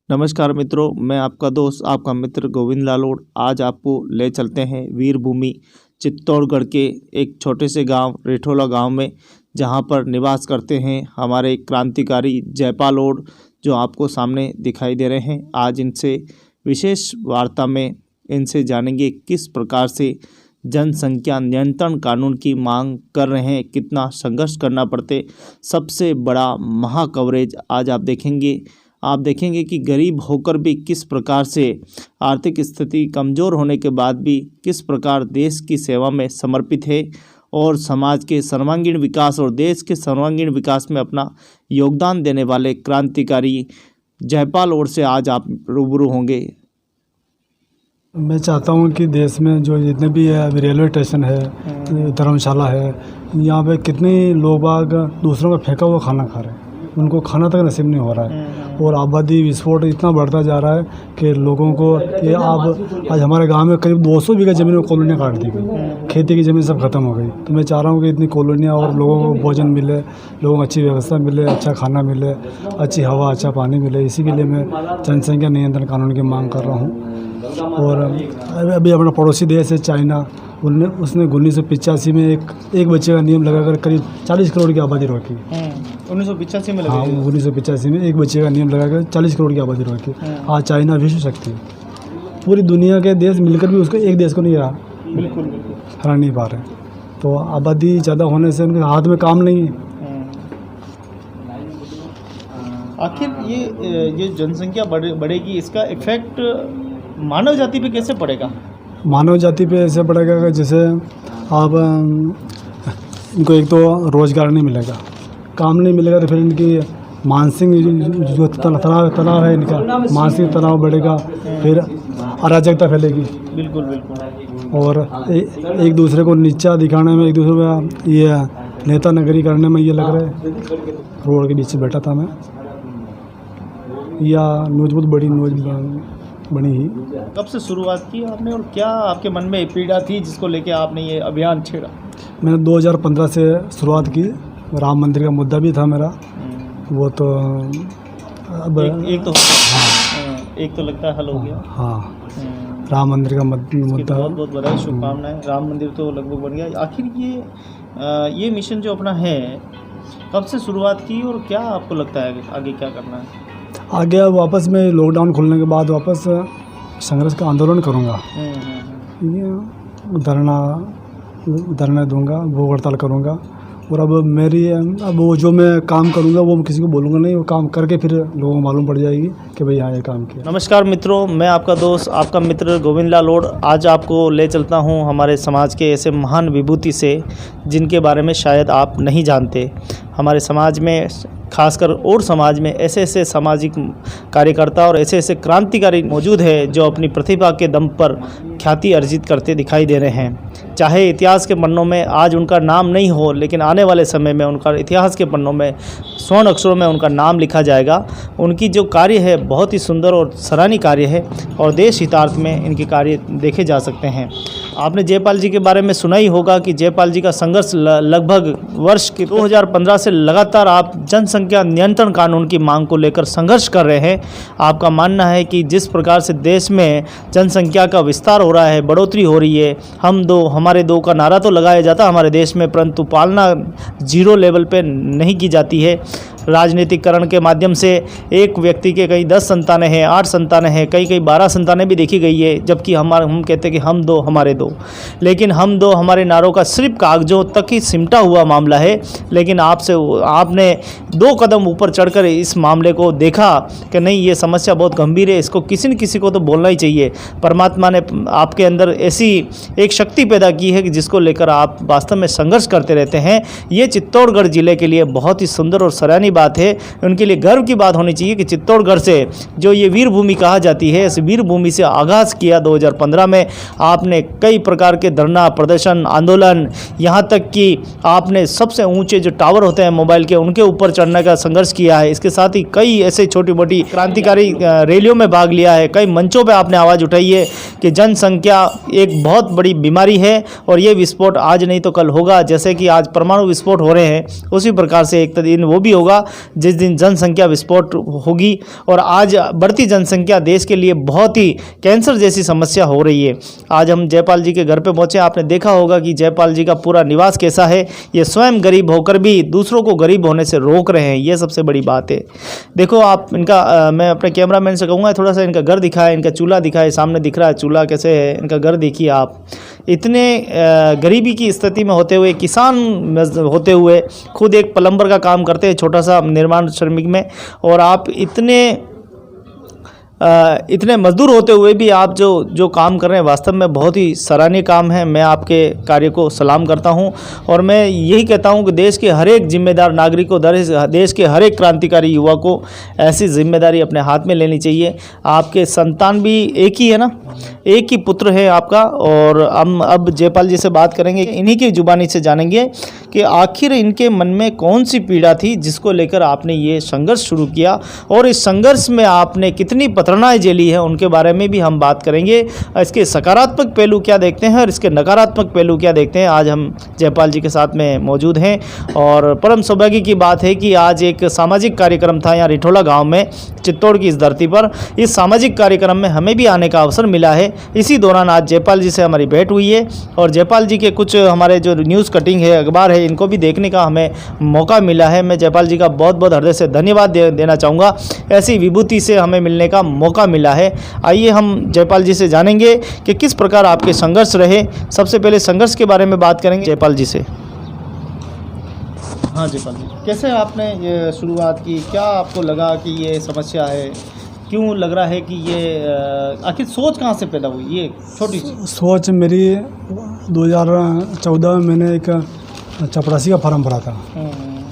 नमस्कार मित्रों, मैं आपका दोस्त आपका मित्र गोविंद लालोड़ आज आपको ले चलते हैं वीरभूमि चित्तौड़गढ़ के एक छोटे से गांव रेठोला गांव में, जहां पर निवास करते हैं हमारे क्रांतिकारी जयपाल ओड, जो आपको सामने दिखाई दे रहे हैं। आज इनसे विशेष वार्ता में इनसे जानेंगे किस प्रकार से जनसंख्या नियंत्रण कानून की मांग कर रहे हैं, कितना संघर्ष करना पड़ते। सबसे बड़ा महा कवरेज आज आप देखेंगे कि गरीब होकर भी किस प्रकार से, आर्थिक स्थिति कमज़ोर होने के बाद भी किस प्रकार देश की सेवा में समर्पित है और समाज के सर्वांगीण विकास और देश के सर्वांगीण विकास में अपना योगदान देने वाले क्रांतिकारी जयपाल ओड से आज आप रूबरू होंगे। मैं चाहता हूँ कि देश में जो जितने भी है रेलवे स्टेशन है, धर्मशाला है, यहाँ पे कितने लोग बाग दूसरों का फेंका हुआ खाना खा रहे हैं, उनको खाना तक नसीब नहीं हो रहा है। और आबादी विस्फोट इतना बढ़ता जा रहा है कि लोगों को ये आज हमारे गांव में करीब 200 बीघा ज़मीन में कॉलोनियाँ काट दी गई, खेती की ज़मीन सब खत्म हो गई। तो मैं चाह रहा हूँ कि इतनी कॉलोनियाँ और लोगों को भोजन मिले, लोगों को अच्छी व्यवस्था मिले, अच्छा खाना मिले, अच्छी हवा अच्छा पानी मिले। इसी के लिए मैं जनसंख्या नियंत्रण कानून की मांग कर रहा हूँ। और अभी अपना पड़ोसी देश है चाइना, उसने 1985 में एक बच्चे का नियम लगाकर करीब 40 करोड़ की आबादी रोकी। 1985 में हाँ, 1985 में एक बच्चे का नियम लगाकर 40 करोड़ की आबादी रोकी। आज चाइना विश्व शक्ति है, पूरी दुनिया के देश मिलकर भी उसको एक देश को नहीं हरा नहीं पा रहे। तो आबादी ज़्यादा होने से उनके हाथ में काम नहीं है। आखिर ये जनसंख्या बढ़ेगी, इसका इफेक्ट मानव जाति पे कैसे पड़ेगा? मानव जाति पे ऐसे पड़ेगा कि जैसे आप इनको एक तो रोज़गार नहीं मिलेगा, काम नहीं मिलेगा, तो फिर इनकी मानसिक जो तनाव है, इनका मानसिक तनाव बढ़ेगा, फिर अराजकता फैलेगी। बिल्कुल। और एक दूसरे को नीचा दिखाने में, एक दूसरे को ये नेता नगरी करने में ये लग रहा है। रोड के नीचे बैठा था मैं, या न्यूज़ बहुत बड़ी न्यूज़ बनी ही। कब से शुरुआत की आपने और क्या आपके मन में पीड़ा थी जिसको लेके आपने ये अभियान छेड़ा? मैंने 2015 से शुरुआत की। राम मंदिर का मुद्दा भी था मेरा, वो तो अब एक तो लगता है हल हो गया। हाँ, राम मंदिर का मुद्दा। बहुत बधाई, शुभकामनाएं। राम मंदिर तो लगभग बन गया। आखिर ये मिशन जो अपना है, कब से शुरुआत की और क्या आपको लगता है आगे क्या करना है? आगे वापस मैं लॉकडाउन खुलने के बाद वापस संघर्ष का आंदोलन करूँगा। ये धरना दूंगा, वो हड़ताल करूँगा। और अब वो जो मैं काम करूँगा वो मैं किसी को बोलूँगा नहीं, वो काम करके फिर लोगों को मालूम पड़ जाएगी कि भाई हाँ ये काम किया। नमस्कार मित्रों, मैं आपका दोस्त आपका मित्र गोविंद लालोड़ आज आपको ले चलता हूँ हमारे समाज के ऐसे महान विभूति से जिनके बारे में शायद आप नहीं जानते। हमारे समाज में, खासकर और समाज में ऐसे सामाजिक कार्यकर्ता और ऐसे क्रांतिकारी मौजूद है जो अपनी प्रतिभा के दम पर ख्याति अर्जित करते दिखाई दे रहे हैं। चाहे इतिहास के पन्नों में आज उनका नाम नहीं हो, लेकिन आने वाले समय में उनका इतिहास के पन्नों में स्वर्ण अक्षरों में उनका नाम लिखा जाएगा। उनकी जो कार्य है बहुत ही सुंदर और सराहनीय कार्य है और देश हितार्थ में इनके कार्य देखे जा सकते हैं। आपने जयपाल जी के बारे में सुना ही होगा कि जयपाल जी का संघर्ष लगभग वर्ष के 2015 से लगातार आप जनसंख्या नियंत्रण कानून की मांग को लेकर संघर्ष कर रहे हैं। आपका मानना है कि जिस प्रकार से देश में जनसंख्या का विस्तार हो रहा है, बढ़ोतरी हो रही है, हम दो हमारे दो का नारा तो लगाया जाता है हमारे देश में, परंतु पालना जीरो लेवल पे नहीं की जाती है। राजनीतिकरण के माध्यम से एक व्यक्ति के कई 10 संतानें हैं, 8 संतानें हैं, कई 12 संतानें भी देखी गई है, जबकि हम कहते हैं कि हम दो हमारे दो। लेकिन हम दो हमारे नारों का सिर्फ कागजों तक ही सिमटा हुआ मामला है। लेकिन आपने 2 कदम ऊपर चढ़कर इस मामले को देखा कि नहीं, ये समस्या बहुत गंभीर है, इसको किसी न किसी को तो बोलना ही चाहिए। परमात्मा ने आपके अंदर ऐसी एक शक्ति पैदा की है कि जिसको लेकर आप वास्तव में संघर्ष करते रहते हैं। ये चित्तौड़गढ़ जिले के लिए बहुत ही सुंदर और सराहनीय बात है। उनके लिए गर्व की बात होनी चाहिए कि चित्तौड़गढ़ से जो ये वीरभूमि कहा जाती है, इस वीरभूमि से आगाज़ किया 2015 में। आपने कई प्रकार के धरना, प्रदर्शन, आंदोलन, यहाँ तक कि आपने सबसे ऊंचे जो टावर होते हैं मोबाइल के, उनके ऊपर चढ़ने का संघर्ष किया है। इसके साथ ही कई ऐसे छोटी मोटी क्रांतिकारी रैलियों में भाग लिया है। कई मंचों पर आपने आवाज़ उठाई है कि जनसंख्या एक बहुत बड़ी बीमारी है और ये विस्फोट आज नहीं तो कल होगा। जैसे कि आज परमाणु विस्फोट हो रहे हैं, उसी प्रकार से एक दिन वो भी होगा। होगा जिस दिन जनसंख्या विस्फोट होगी। और आज बढ़ती जनसंख्या देश के लिए बहुत ही कैंसर जैसी समस्या हो रही है। आज हम जयपाल जी के घर पे पहुंचे, आपने देखा होगा कि जयपाल जी का पूरा निवास कैसा है। ये स्वयं गरीब होकर भी दूसरों को गरीब होने से रोक रहे हैं, ये सबसे बड़ी बात है। देखो आप इनका मैं अपने कैमरामैन से कहूँगा थोड़ा सा इनका घर दिखाए, इनका चूल्हा दिखाए, सामने दिख रहा है चूल्हा कैसे है, इनका घर देखिए आप। इतने गरीबी की स्थिति में होते हुए, किसान होते हुए, खुद एक प्लम्बर का काम करते हैं छोटा सा निर्माण श्रमिक में, और आप इतने मजदूर होते हुए भी आप जो काम कर रहे हैं वास्तव में बहुत ही सराहनीय काम है। मैं आपके कार्य को सलाम करता हूं और मैं यही कहता हूं कि देश के हर एक जिम्मेदार नागरिक को, देश के हर एक क्रांतिकारी युवा को ऐसी जिम्मेदारी अपने हाथ में लेनी चाहिए। आपके संतान भी एक ही है ना, एक ही पुत्र है आपका। और हम अब जयपाल जी से बात करेंगे, इन्हीं की जुबानी से जानेंगे कि आखिर इनके मन में कौन सी पीड़ा थी जिसको लेकर आपने ये संघर्ष शुरू किया, और इस संघर्ष में आपने कितनी पथरनाएं झेली है उनके बारे में भी हम बात करेंगे। इसके सकारात्मक पहलू क्या देखते हैं और इसके नकारात्मक पहलू क्या देखते हैं। आज हम जयपाल जी के साथ में मौजूद हैं और परम सौभाग्य की बात है कि आज एक सामाजिक कार्यक्रम था यहाँ रिठोला गाँव में, चित्तौड़ की इस धरती पर। इस सामाजिक कार्यक्रम में हमें भी आने का अवसर मिला है। इसी दौरान आज जयपाल जी से हमारी भेंट हुई है और जयपाल जी के कुछ हमारे जो न्यूज़ कटिंग है, अखबार है, इनको भी देखने का हमें मौका मिला है। मैं जयपाल जी का बहुत बहुत हृदय से धन्यवाद देना चाहूँगा, ऐसी विभूति से हमें मिलने का मौका मिला है। आइए हम जयपाल जी से जानेंगे कि किस प्रकार आपके संघर्ष रहे। सबसे पहले संघर्ष के बारे में बात करेंगे जयपाल जी से। हाँ जयपाल जी, कैसे आपने ये शुरुआत की, क्या आपको लगा कि ये समस्या है, क्यों लग रहा है कि ये आखिर सोच कहाँ से पैदा हुई? ये छोटी सी सोच मेरी 2014 में मैंने एक चपरासी का फार्म भरा था,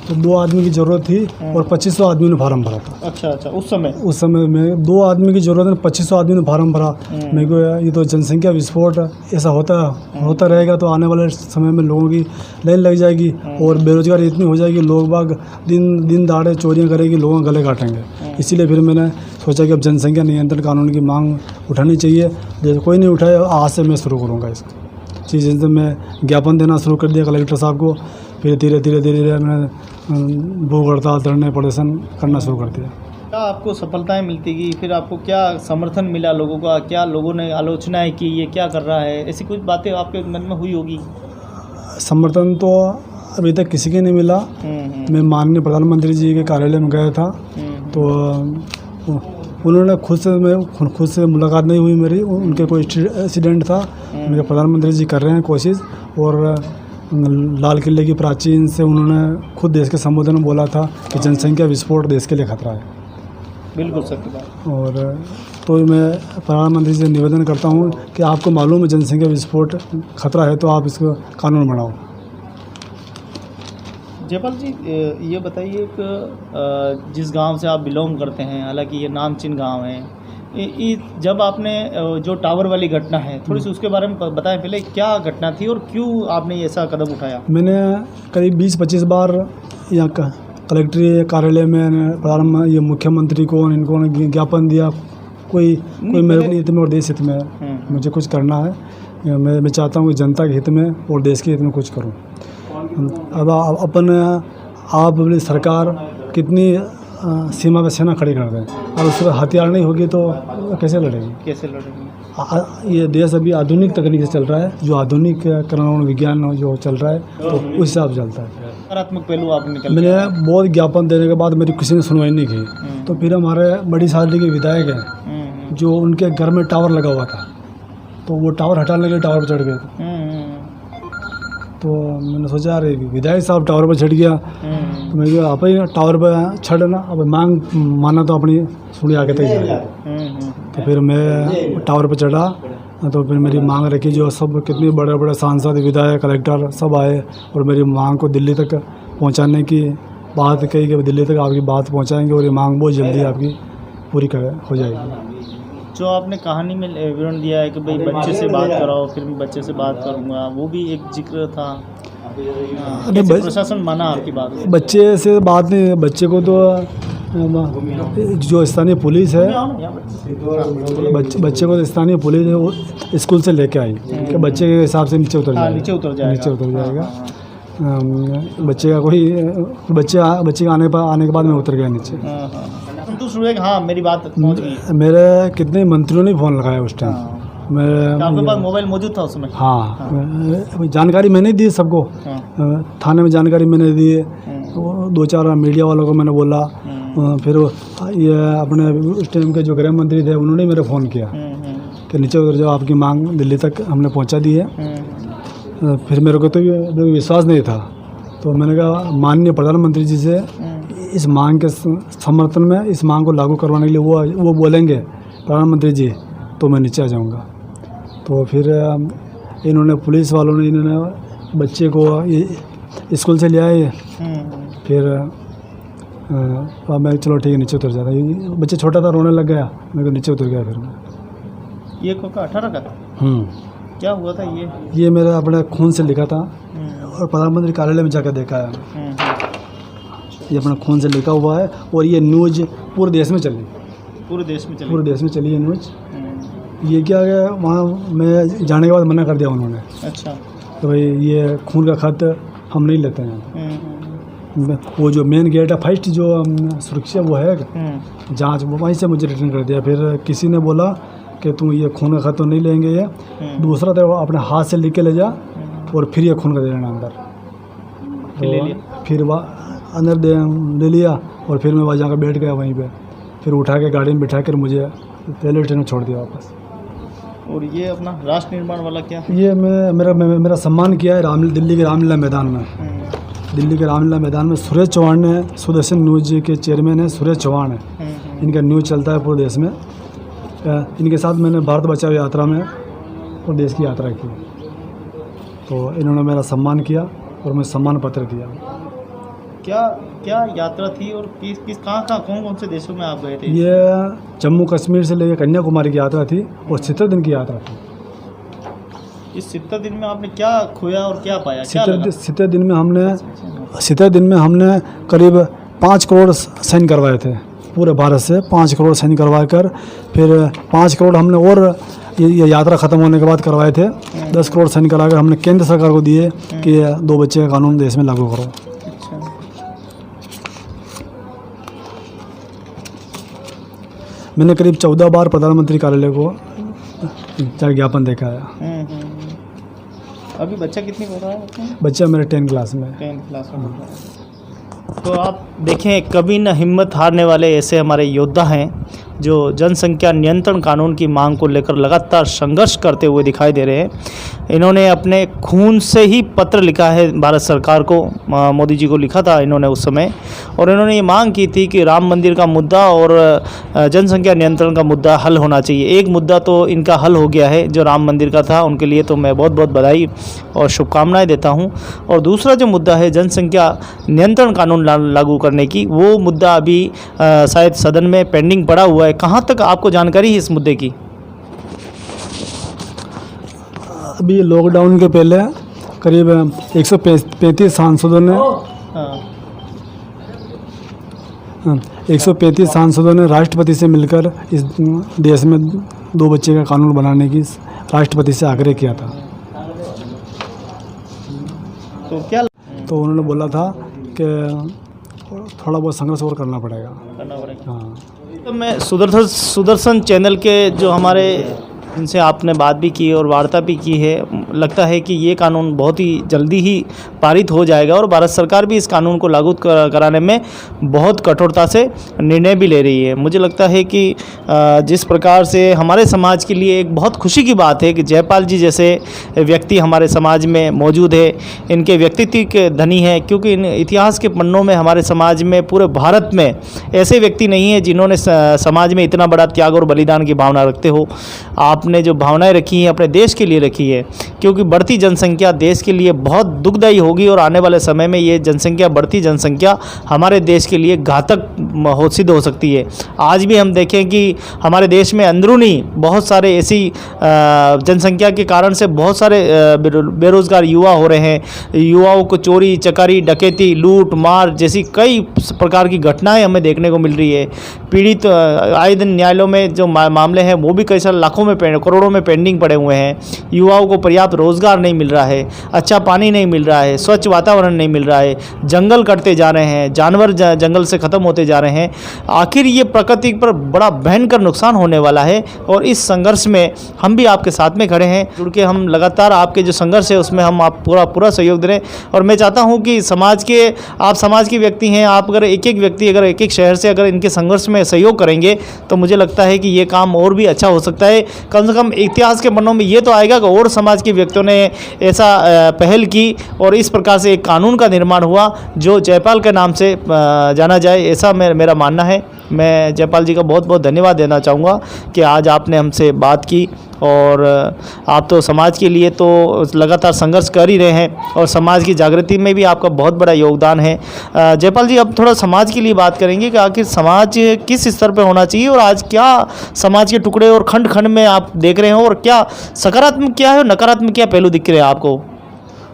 तो 2 आदमी की ज़रूरत थी और 2500 आदमी ने फार्म भरा था। अच्छा, उस समय में 2 आदमी की ज़रूरत है, 2500 आदमी ने फार्म भरा। मेरे को ये तो जनसंख्या विस्फोट ऐसा होता रहेगा तो आने वाले समय में लोगों की लाइन लग जाएगी और बेरोजगारी इतनी हो जाएगी, लोग बाग दिन दहाड़े चोरियाँ करेंगे, लोगों के गले काटेंगे। इसीलिए फिर मैंने सोचा कि अब जनसंख्या नियंत्रण कानून की मांग उठानी चाहिए। जैसे कोई नहीं उठाए, आज से मैं शुरू करूँगा इसको चीज़। से मैं ज्ञापन देना शुरू कर दिया कलेक्टर साहब को। फिर धीरे धीरे मैंने भूख हड़ताल, धरने, प्रदर्शन करना शुरू कर दिया। क्या आपको सफलताएं मिलती गई, फिर आपको क्या समर्थन मिला लोगों का, क्या लोगों ने आलोचनाएं की ये क्या कर रहा है, ऐसी कुछ बातें आपके मन में हुई होगी? समर्थन तो अभी तक किसी के नहीं मिला। मैं माननीय प्रधानमंत्री जी के कार्यालय में गया था तो उन्होंने खुद से मुलाकात नहीं हुई मेरी, उनके कोई एक्सीडेंट था। मेरे प्रधानमंत्री जी कर रहे हैं कोशिश, और लाल किले की प्राचीन से उन्होंने खुद देश के संबोधन में बोला था कि जनसंख्या विस्फोट देश के लिए खतरा है। बिल्कुल सत्य बात। और तो मैं प्रधानमंत्री से निवेदन करता हूँ कि आपको मालूम है जनसंख्या विस्फोट खतरा है, तो आप इसको कानून बनाओ। जयपाल जी ये बताइए कि जिस गांव से आप बिलोंग करते हैं, हालांकि ये नामचीन गांव है, जब आपने जो टावर वाली घटना है, थोड़ी सी उसके बारे में बताएं पहले, क्या घटना थी और क्यों आपने ऐसा कदम उठाया? मैंने करीब 20-25 बार यहाँ कलेक्ट्री कार्यालय में ये मुख्यमंत्री को इनको ज्ञापन दिया। कोई मेरे हित में और देश हित में मुझे कुछ करना है। मैं चाहता हूँ कि जनता के हित में और देश के हित में कुछ करूँ। अब अपनी सरकार कितनी सीमा पे सेना खड़ी कर दें, और उसके बाद हथियार नहीं होगी तो कैसे लड़ेगी? ये देश अभी आधुनिक तकनीक से चल रहा है, जो आधुनिक कानून विज्ञान जो चल रहा है तो उस हिसाब से चलता है। सकारात्मक पहलू आपने मैंने बहुत ज्ञापन देने के बाद मेरी किसी ने सुनवाई नहीं की। तो फिर हमारे बड़ी साली के विधायक हैं जो उनके घर में टावर लगा हुआ था, तो वो टावर हटाने के लिए टावर पर चढ़ गए। तो मैंने सोचा अरे विधायक साहब टावर पर चढ़ गया, तो मैं आप ही टावर पर चढ़ना, अब मांग माना तो अपनी सुनी आगे तक जाएगा। तो फिर मैं टावर पर चढ़ा, तो फिर मेरी मांग रखी, जो सब कितने बड़े बड़े सांसद, विधायक, कलेक्टर सब आए और मेरी मांग को दिल्ली तक पहुंचाने की बात कही कि दिल्ली तक आपकी बात पहुंचाएंगे और ये मांग बहुत जल्दी आपकी पूरी हो जाएगी। जो आपने कहानी में विवरण दिया है कि भाई बच्चे से बात कराओ, फिर मैं बच्चे से बात करूंगा, वो भी एक जिक्र था। प्रशासन माना आपकी बात? बच्चे से बात नहीं, बच्चे को तो जो स्थानीय पुलिस है, बच्चे को स्थानीय पुलिस है वो स्कूल से लेके आई कि बच्चे के हिसाब से नीचे उतर जाएगा। बच्चे का कोई बच्चे के आने के बाद मैं उतर गया नीचे। हाँ संतुष्ट हुए कि हाँ मेरी बात पहुंच गई। मेरे कितने मंत्रियों ने फ़ोन लगाया उस टाइम। हाँ। तो आपके पास मोबाइल मौजूद था उसमें? हाँ, जानकारी मैंने दी सबको। हाँ। थाने में जानकारी मैंने दी, दो चार मीडिया वालों को मैंने बोला। फिर ये अपने उस टाइम के जो गृह मंत्री थे उन्होंने मेरे फ़ोन किया कि नीचे उतर जाओ, आपकी मांग दिल्ली तक हमने पहुंचा दी है। फिर मेरे को तो विश्वास नहीं था, तो मैंने कहा माननीय प्रधानमंत्री जी से इस मांग के समर्थन में, इस मांग को लागू करवाने के लिए वो बोलेंगे प्रधानमंत्री जी तो मैं नीचे आ जाऊंगा। तो फिर इन्होंने पुलिस वालों ने इन्होंने बच्चे को स्कूल से ले आए। फिर मैं चलो ठीक है नीचे उतर जाता। बच्चे छोटा था, रोने लग गया, मैं को नीचे उतर गया। फिर मैं ये कोका 18 का क्या हुआ था? ये मेरा अपने खून से लिखा था और प्रधानमंत्री कार्यालय में जाकर देखा है। ये अपना खून से लिखा हुआ है और ये न्यूज़ पूरे देश में चली। पूरे देश में चली ये न्यूज़। ये क्या है, वहाँ मैं जाने के बाद मना कर दिया उन्होंने। अच्छा। तो भाई ये खून का खत हम नहीं लेते हैं। वो जो मेन गेट है फर्स्ट जो सुरक्षा वो है जांच, वो वहीं से मुझे रिटर्न कर दिया। फिर किसी ने बोला कि तुम ये खून का खत तो नहीं लेंगे, ये दूसरा तो अपने हाथ से लिख के ले जा और फिर ये खून का दे देना अंदर। तो फिर वह अंदर ले लिया और फिर मैं वहाँ जाकर बैठ गया वहीं पे। फिर उठा के गाड़ी में बिठा कर मुझे रेलवे स्टेशन में छोड़ दिया वापस। और ये अपना राष्ट्र निर्माण वाला क्या? ये मेरा सम्मान किया है दिल्ली के रामलीला मैदान में। दिल्ली के रामलीला मैदान में सुरेश चौहान ने, सुदर्शन न्यूज़ के चेयरमैन है सुरेश चौहान है। इनका न्यूज़ चलता है पूरे देश में। इनके साथ मैंने भारत बचाओ यात्रा में पूरे देश की यात्रा की, तो इन्होंने मेरा सम्मान किया और मुझे सम्मान पत्र दिया। क्या यात्रा थी और कौन से देशों में आप गए थे? ये जम्मू कश्मीर से लेकर कन्याकुमारी की यात्रा थी और 70 दिन की यात्रा थी। इस 70 दिन में आपने क्या खोया और क्या पाया? 70 दिन में हमने करीब 5 करोड़ साइन करवाए थे पूरे भारत से। 5 करोड़ साइन करवा कर फिर 5 करोड़ हमने और ये यात्रा ख़त्म होने के बाद करवाए थे। 10 करोड़ साइन करा कर हमने केंद्र सरकार को दिए कि 2 बच्चे का कानून देश में लागू करो। मैंने करीब 14 बार प्रधानमंत्री कार्यालय को ज्ञापन देखा है। अभी बच्चा कितनी पढ़ रहा है? बच्चा मेरे 10 क्लास में। 10 क्लास में। तो आप देखें, कभी न हिम्मत हारने वाले ऐसे हमारे योद्धा हैं जो जनसंख्या नियंत्रण कानून की मांग को लेकर लगातार संघर्ष करते हुए दिखाई दे रहे हैं। इन्होंने अपने खून से ही पत्र लिखा है भारत सरकार को, मोदी जी को लिखा था इन्होंने उस समय, और इन्होंने ये मांग की थी कि राम मंदिर का मुद्दा और जनसंख्या नियंत्रण का मुद्दा हल होना चाहिए। एक मुद्दा तो इनका हल हो गया है जो राम मंदिर का था, उनके लिए तो मैं बहुत बहुत बधाई और शुभकामनाएं देता हूं। और दूसरा जो मुद्दा है जनसंख्या नियंत्रण कानून लागू करने की, वो मुद्दा अभी शायद सदन में पेंडिंग पड़ा हुआ है। कहाँ तक आपको जानकारी है इस मुद्दे की? अभी लॉकडाउन के पहले करीब 135 सांसदों ने 135 सांसदों ने राष्ट्रपति से मिलकर इस देश में 2 बच्चे का कानून बनाने की राष्ट्रपति से आग्रह किया था। तो उन्होंने बोला था कि थोड़ा बहुत संघर्ष और करना पड़ेगा। हाँ। तो मैं सुदर्शन चैनल के जो हमारे इनसे आपने बात भी की और वार्ता भी की है, लगता है कि ये कानून बहुत ही जल्दी ही पारित हो जाएगा और भारत सरकार भी इस कानून को लागू कराने में बहुत कठोरता से निर्णय भी ले रही है। मुझे लगता है कि जिस प्रकार से हमारे समाज के लिए एक बहुत खुशी की बात है कि जयपाल जी जैसे व्यक्ति हमारे समाज में मौजूद है। इनके व्यक्तित्व के धनी हैं, क्योंकि इन इतिहास के पन्नों में हमारे समाज में, पूरे भारत में ऐसे व्यक्ति नहीं है जिन्होंने समाज में इतना बड़ा त्याग और बलिदान की भावना रखते हो। आपने जो भावनाएं रखी हैं अपने देश के लिए रखी है, क्योंकि बढ़ती जनसंख्या देश के लिए बहुत दुखदायी होगी और आने वाले समय में ये बढ़ती जनसंख्या हमारे देश के लिए घातक सिद्ध हो सकती है। आज भी हम देखें कि हमारे देश में अंदरूनी बहुत सारे ऐसी जनसंख्या के कारण से बहुत सारे बेरोजगार युवा हो रहे हैं। युवाओं को चोरी चकारी, डकैती, लूट मार जैसी कई प्रकार की घटनाएं हमें देखने को मिल रही है। पीड़ित आए दिन न्यायालयों में जो मामले हैं वो भी कई सारे लाखों में करोड़ों में पेंडिंग पड़े हुए हैं। युवाओं को पर्याप्त रोज़गार नहीं मिल रहा है, अच्छा पानी नहीं मिल रहा है, स्वच्छ वातावरण नहीं मिल रहा है, जंगल कटते जा रहे हैं, जानवर जंगल से ख़त्म होते जा रहे हैं। आखिर ये प्रकृति पर बड़ा भयंकर नुकसान होने वाला है और इस संघर्ष में हम भी आपके साथ में खड़े हैं। जुड़ के हम लगातार आपके जो संघर्ष है उसमें हम आप पूरा सहयोग दे रहे हैं। और मैं चाहता हूँ कि आप समाज के व्यक्ति हैं, आप अगर एक व्यक्ति अगर एक शहर से अगर इनके संघर्ष में सहयोग करेंगे तो मुझे लगता है कि ये काम और भी अच्छा हो सकता है। कम से कम इतिहास के पन्नों में ये तो आएगा कि और समाज के व्यक्तियों ने ऐसा पहल की और इस प्रकार से एक कानून का निर्माण हुआ जो जयपाल के नाम से जाना जाए, ऐसा मेरा मानना है। मैं जयपाल जी का बहुत बहुत धन्यवाद देना चाहूँगा कि आज आपने हमसे बात की और आप तो समाज के लिए तो लगातार संघर्ष कर ही रहे हैं और समाज की जागृति में भी आपका बहुत बड़ा योगदान है। जयपाल जी, अब थोड़ा समाज के लिए बात करेंगे कि आखिर समाज किस स्तर पर होना चाहिए और आज क्या समाज के टुकड़े और खंड खंड में आप देख रहे हो और क्या सकारात्मक क्या है और नकारात्मक क्या पहलू दिख रहे हैं आपको?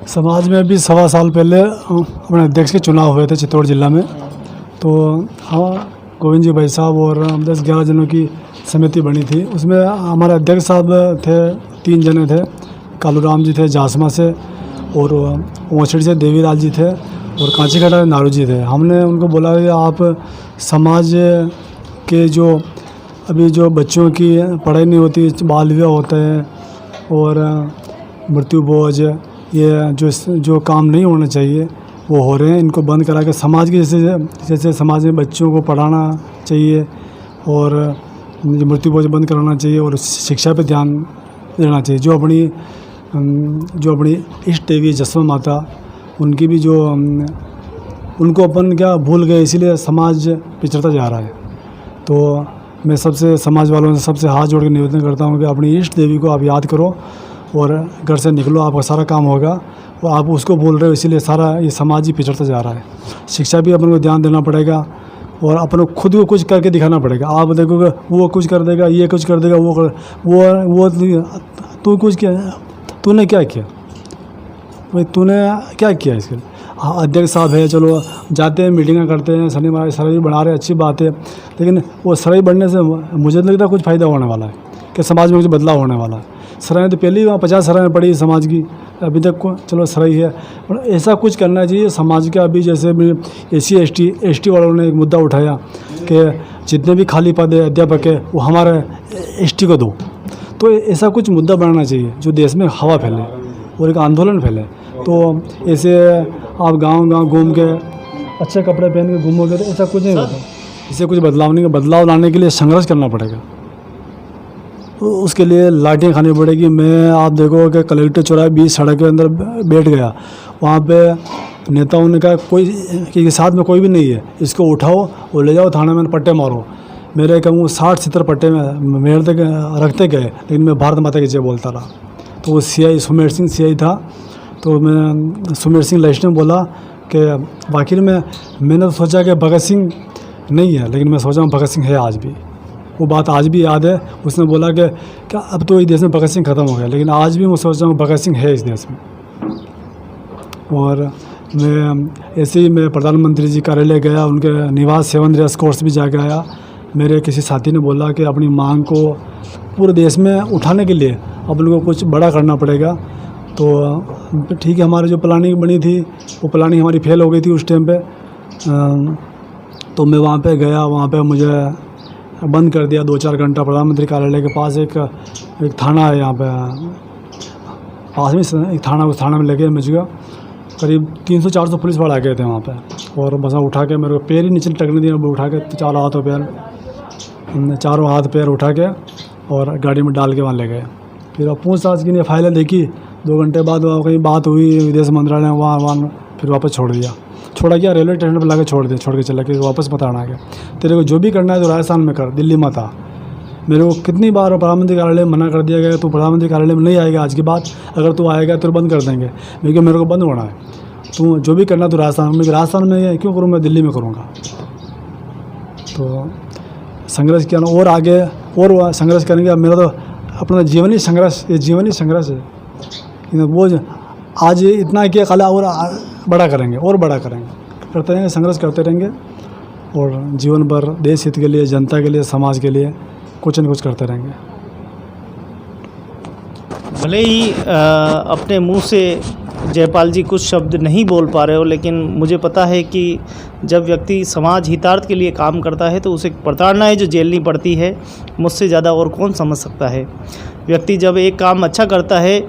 समाज में भी 1.25 साल पहले अपने अध्यक्ष के चुनाव हुए थे चित्तौड़ जिला में। तो हाँ, गोविंद जी भाई साहब और 10-11 जनों की समिति बनी थी। उसमें हमारे अध्यक्ष साहब थे, 3 जने थे। कालूराम जी थे जासमा से और ओछड़ी से देवीलाल जी थे और कांचीखड़ा नारू जी थे। हमने उनको बोला कि आप समाज के जो अभी जो बच्चों की पढ़ाई नहीं होती, बाल विवाह होता है और मृत्यु भोज, ये जो काम नहीं होना चाहिए वो हो रहे हैं। इनको बंद करा के समाज के जैसे समाज में बच्चों को पढ़ाना चाहिए और मृत्यु भोज बंद कराना चाहिए और शिक्षा पे ध्यान देना चाहिए। जो अपनी इष्ट देवी जसवा माता, उनकी भी जो उनको अपन क्या भूल गए, इसीलिए समाज पिछड़ता जा रहा है। तो मैं सबसे समाज वालों से सबसे हाथ जोड़ के निवेदन करता हूँ कि अपनी इष्ट देवी को आप याद करो और घर से निकलो, आपका सारा काम होगा। और आप उसको बोल रहे हो, इसीलिए सारा ये समाज ही पिछड़ता जा रहा है। शिक्षा भी अपन को ध्यान देना पड़ेगा और अपन को खुद को कुछ करके दिखाना पड़ेगा। आप देखोगे वो कुछ कर देगा, ये कुछ कर देगा, वो तू कुछ किया, तूने क्या किया भाई, तूने क्या किया इसके लिए? अध्यक्ष साहब है, चलो जाते हैं, मीटिंगें करते हैं, सराई बना रहे, अच्छी बात है। लेकिन वो सराई बढ़ने से मुझे नहीं लगता कुछ फ़ायदा होने वाला है कि समाज में कुछ बदलाव होने वाला है। सराय तो पहले ही वहाँ 50 सराय पड़ी समाज की, अभी तक को चलो सराई है। और ऐसा कुछ करना चाहिए समाज का। अभी जैसे SC/ST वालों ने एक मुद्दा उठाया कि जितने भी खाली पद है अध्यापक है वो हमारे ST को दो। तो ऐसा कुछ मुद्दा बनाना चाहिए जो देश में हवा फैले और एक आंदोलन फैले। तो ऐसे आप गांव घूम के अच्छे कपड़े पहन के घूमोगे तो ऐसा कुछ नहीं होता। इससे कुछ बदलाव नहीं, बदलाव लाने के लिए संघर्ष करना पड़ेगा। तो उसके लिए लाठियाँ खानी पड़ेगी। मैं आप देखो कि कलेक्टर चौराहे 20 सड़क के अंदर बैठ गया, वहाँ पे नेताओं ने कहा कोई के साथ में कोई भी नहीं है, इसको उठाओ और ले जाओ थाने में, पट्टे मारो। मेरे कहूँ 60-70 पट्टे में मेरे तक रखते गए, लेकिन मैं भारत माता की जय बोलता रहा। तो वो CI सुमेर सिंह CI था। तो मैं सुमेर सिंह लाइस्ट ने बोला कि आखिर में मैंने तो सोचा कि भगत सिंह नहीं है, लेकिन मैं सोचा भगत सिंह है आज भी। वो बात आज भी याद है। उसने बोला कि क्या अब तो इस देश में भगत सिंह ख़त्म हो गया, लेकिन आज भी मैं सोच रहा हूँ भगत सिंह है इस देश में। और मैं ऐसे ही मैं प्रधानमंत्री जी कार्यालय गया, उनके निवास 7 डेज़ कोर्स भी जाके आया। मेरे किसी साथी ने बोला कि अपनी मांग को पूरे देश में उठाने के लिए अपन को कुछ बड़ा करना पड़ेगा। तो ठीक है, हमारी जो प्लानिंग बनी थी वो प्लानिंग हमारी फेल हो गई थी उस टाइम पे। तो मैं वहाँ पे गया, वहाँ पे मुझे बंद कर दिया 2-4 घंटा। प्रधानमंत्री कार्यालय के पास एक थाना है, यहाँ पे पास में एक थाना, उस थाना में ले गए मुझे। करीब 300-400 पुलिस वाले आ गए थे वहाँ पे और बस उठा के मेरे को पैर ही नीचे टकने दिया। उठा के चारों हाथ पैर उठा के और गाड़ी में डाल के वहाँ ले गए। फिर अब पूछताछ की फाइलें देखी। 2 घंटे बाद वहाँ कहीं बात हुई विदेश मंत्रालय में, वहाँ फिर वापस छोड़ा क्या, रेलवे स्टेशन पर ला के छोड़ के चला कि वापस मत आना गया। तेरे को जो भी करना है तो राजस्थान में कर, दिल्ली मत आ। मेरे को कितनी बार प्रधानमंत्री कार्यालय में मना कर दिया गया, तू प्रधानमंत्री कार्यालय में नहीं आएगा आज के बाद, अगर तू आएगा तो बंद कर देंगे। लेकिन मेरे को बंद होना है, तू जो भी करना तो राजस्थान में क्यों करूँ, मैं दिल्ली में करूँगा। तो संघर्ष किया ना, और आगे और संघर्ष करेंगे। अब मेरा तो अपना जीवनी संघर्ष है। वो आज इतना किया, कल और बड़ा करेंगे करते रहेंगे, संघर्ष करते रहेंगे और जीवन भर देश हित के लिए, जनता के लिए, समाज के लिए कुछ न कुछ करते रहेंगे। भले ही अपने मुंह से जयपाल जी कुछ शब्द नहीं बोल पा रहे हो, लेकिन मुझे पता है कि जब व्यक्ति समाज हितार्थ के लिए काम करता है तो उसे प्रताड़नाएं जो झेलनी पड़ती है, मुझसे ज़्यादा और कौन समझ सकता है। व्यक्ति जब एक काम अच्छा करता है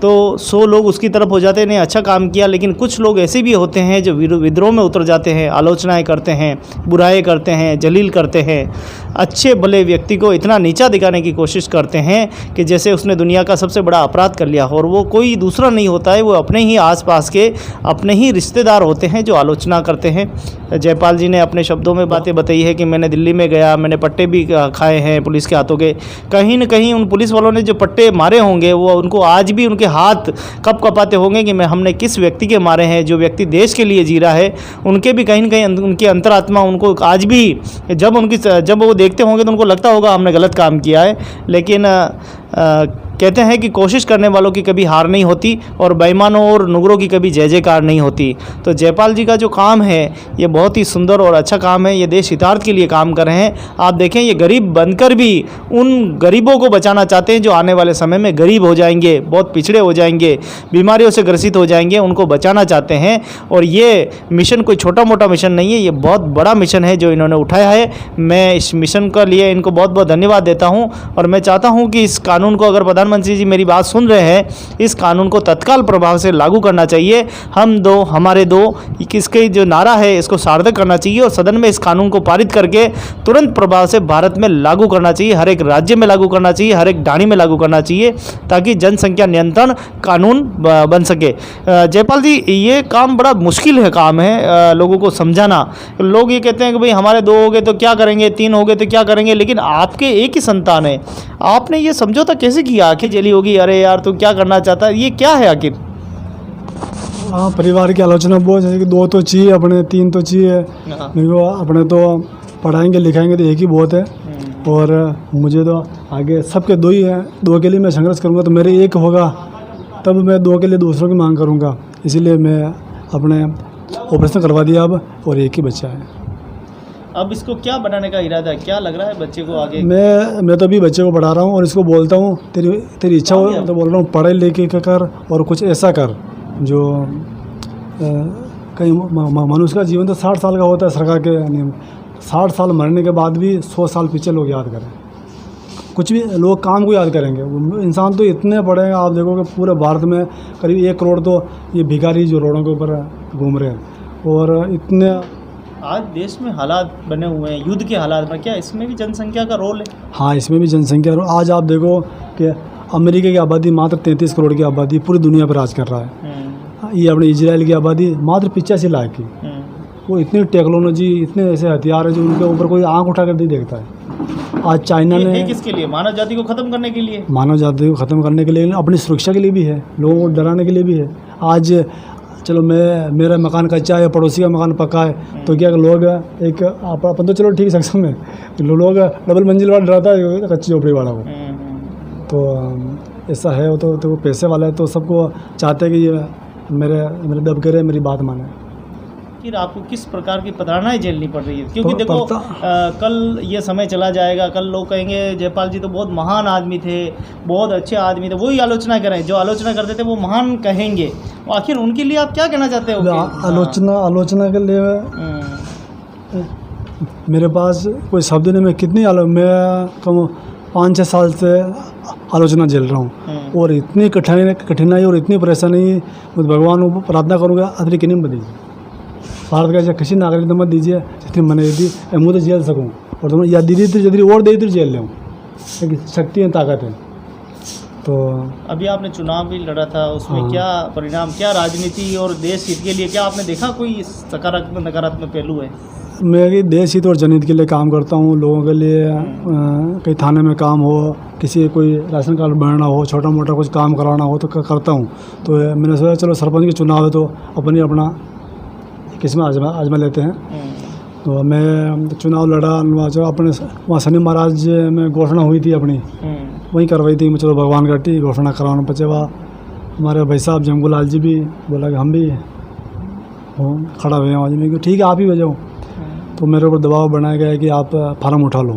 तो 100 लोग उसकी तरफ हो जाते हैं, नहीं अच्छा काम किया, लेकिन कुछ लोग ऐसे भी होते हैं जो विद्रोह में उतर जाते हैं, आलोचनाएं करते हैं, बुराई करते हैं, जलील करते हैं, अच्छे भले व्यक्ति को इतना नीचा दिखाने की कोशिश करते हैं कि जैसे उसने दुनिया का सबसे बड़ा अपराध कर लिया। और वो कोई दूसरा नहीं होता है, वो अपने ही आसपास के अपने ही रिश्तेदार होते हैं जो आलोचना करते हैं। जयपाल जी ने अपने शब्दों में बातें बताई है कि मैंने दिल्ली में गया, मैंने पट्टे भी खाए हैं पुलिस के हाथों के। कहीं न कहीं उन पुलिस वालों ने जो पट्टे मारे होंगे वो उनको आज भी उनके हाथ कप कपाते होंगे कि हमने किस व्यक्ति के मारे हैं। जो व्यक्ति देश के लिए जी रहा है उनके भी कहीं न कहीं उनकी अंतरात्मा उनको आज भी जब वो देखते होंगे तो उनको लगता होगा हमने गलत काम किया है। लेकिन कहते हैं कि कोशिश करने वालों की कभी हार नहीं होती और बेईमानों और नुगरों की कभी जय जयकार नहीं होती। तो जयपाल जी का जो काम है ये बहुत ही सुंदर और अच्छा काम है। ये देश हितार्थ के लिए काम कर रहे हैं। आप देखें, ये गरीब बनकर भी उन गरीबों को बचाना चाहते हैं जो आने वाले समय में गरीब हो जाएंगे, बहुत पिछड़े हो जाएंगे, बीमारियों से ग्रसित हो जाएंगे, उनको बचाना चाहते हैं। और ये मिशन कोई छोटा मोटा मिशन नहीं है, ये बहुत बड़ा मिशन है जो इन्होंने उठाया है। मैं इस मिशन के लिए इनको बहुत बहुत धन्यवाद देता हूँ और मैं चाहता हूँ कि इस कानून को, अगर प्रधानमंत्री जी मेरी बात सुन रहे हैं, इस कानून को तत्काल प्रभाव से लागू करना चाहिए। हम दो हमारे दो, इसके जो नारा है इसको सार्थक करना चाहिए और सदन में इस कानून को पारित करके तुरंत प्रभाव से भारत में लागू करना चाहिए, हर एक राज्य में लागू करना चाहिए, हर एक ढाणी में लागू करना चाहिए, ताकि जनसंख्या नियंत्रण कानून बन सके। जयपाल जी, ये काम बड़ा मुश्किल है, काम है लोगों को समझाना। लोग ये कहते हैं कि भाई हमारे 2 हो गए तो क्या करेंगे, 3 हो गए तो क्या करेंगे, लेकिन आपके एक ही संतान है। आपने ये समझौता कैसे किया? आंखें जली होगी, अरे यार तू क्या करना चाहता है, ये क्या है आखिर? हाँ, परिवार की आलोचना बहुत है कि 2 तो चाहिए, अपने 3 तो चाहिए। मेरे को अपने तो पढ़ाएंगे लिखाएंगे तो एक ही बहुत है, और मुझे तो आगे सबके 2 ही हैं। 2 के लिए मैं संघर्ष करूँगा तो मेरे एक होगा, तब मैं 2 के लिए दूसरों की मांग करूँगा। इसीलिए मैं अपने ऑपरेशन करवा दिया अब, और एक ही बच्चा है। अब इसको क्या बनाने का इरादा है? क्या लग रहा है बच्चे को आगे? मैं तो अभी बच्चे को पढ़ा रहा हूँ और इसको बोलता हूँ तेरी इच्छा हो तो बोल रहा हूँ पढ़ाई लेके कर और कुछ ऐसा कर जो कहीं मनुष्य का जीवन तो 60 साल का होता है सरकार के नियम। 60 साल मरने के बाद भी 100 साल पीछे लोग याद करें, कुछ भी लोग काम को याद करेंगे। इंसान तो इतने पड़े हैं, आप देखोगे पूरे भारत में करीब 1 करोड़ तो ये भिखारी जो रोडों के ऊपर घूम रहे हैं, और इतने आज देश में हालात बने हुए हैं, युद्ध के हालात में, क्या इसमें भी जनसंख्या का रोल है? हाँ, इसमें भी जनसंख्या। आज आप देखो कि अमेरिका की आबादी मात्र 33 करोड़ की आबादी पूरी दुनिया पर राज कर रहा है। ये अपने इजराइल की आबादी मात्र 85 लाख की। वो इतनी टेक्नोलॉजी, इतने ऐसे हथियार है जो उनके ऊपर कोई आंख उठाकर नहीं देखता है। आज चाइना ने किसके लिए? मानव जाति को ख़त्म करने के लिए। मानव जाति को ख़त्म करने के लिए, अपनी सुरक्षा के लिए भी है, लोगों को डराने के लिए भी है। आज चलो मेरा मकान कच्चा है, पड़ोसी का मकान पक्का है, तो क्या लोग एक अपन तो चलो ठीक सक्षम है, लोग डबल मंजिल वाला डराता है कच्ची झोपड़ी वाला को। तो ऐसा है, वो तो पैसे वाला है, तो सबको चाहते हैं कि ये मेरे दब करे, मेरी बात माने। फिर आपको किस प्रकार की प्रताड़नाएं झेलनी पड़ रही है? क्योंकि देखो कल ये समय चला जाएगा, कल लोग कहेंगे जयपाल जी तो बहुत महान आदमी थे, बहुत अच्छे आदमी थे, वही आलोचना करें, जो आलोचना करते थे वो महान कहेंगे। आखिर उनके लिए आप क्या कहना चाहते हो? आलोचना के लिए मेरे पास कोई शब्द नहीं। मैं कितनी मैं कम 5-6 साल से आलोचना झेल रहा हूँ, और इतनी कठिनाई और इतनी परेशानी, मैं भगवान को प्रार्थना करूँगा अतरी की नहीं बदीजिए, भारत का किसी नागरिक तो मत दीजिए जितनी मैंने दी मुँह तो झेल सकूँ, और तुम या दीदी जल्दी और दे दी झेल लूँ, शक्ति है, ताकत है। तो अभी आपने चुनाव भी लड़ा था, उसमें हाँ। क्या परिणाम, क्या राजनीति और देश हित के लिए क्या आपने देखा कोई सकारात्मक नकारात्मक पहलू है? मैं देश हित और जनहित के लिए काम करता हूँ, लोगों के लिए। कहीं थाने में काम हो, किसी कोई राशन कार्ड बनाना हो, छोटा मोटा कुछ काम कराना हो तो करता हूँ। तो मैंने सोचा चलो सरपंच के चुनाव है तो अपना किस्मत आजमा लेते हैं। तो मैं चुनाव लड़ा, जो अपने वहाँ शनि महाराज में घोषणा हुई थी अपनी, वहीं करवाई थी। मैं चलो भगवान का घोषणा कराना बचे। वहाँ हमारे भाई साहब जंगू लाल जी भी बोला कि हम भी खड़ा हुए हैं, में ठीक है आप ही बजाओ। तो मेरे ऊपर दबाव बनाया गया कि आप फार्म उठा लो।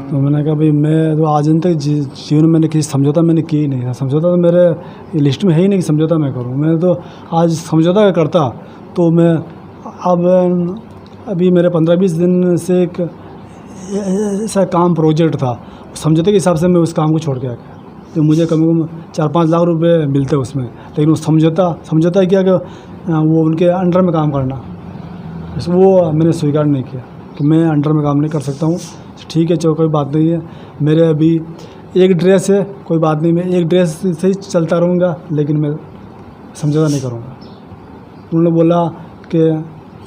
तो मैंने कहा भाई मैं तो आज तक जीवन में मैंने किसी समझौता मैंने की ही नहीं है। समझौता तो मेरे लिस्ट में है ही नहीं कि समझौता मैं करूँ। मैं तो आज समझौता करता तो मैं अब अभी मेरे 15-20 दिन से एक ऐसा काम प्रोजेक्ट था, समझौते के हिसाब से मैं उस काम को छोड़ के आ गया। तो मुझे कम से कम 4-5 लाख रुपए मिलते उसमें, लेकिन वो समझौता किया कि वो उनके अंडर में काम करना, वो मैंने स्वीकार नहीं किया कि मैं अंडर में काम नहीं कर सकता हूँ। ठीक है चलो कोई बात नहीं है, मेरे अभी एक ड्रेस है, कोई बात नहीं, मैं एक ड्रेस से ही चलता रहूँगा, लेकिन मैं समझौता नहीं करूँगा। उन्होंने बोला कि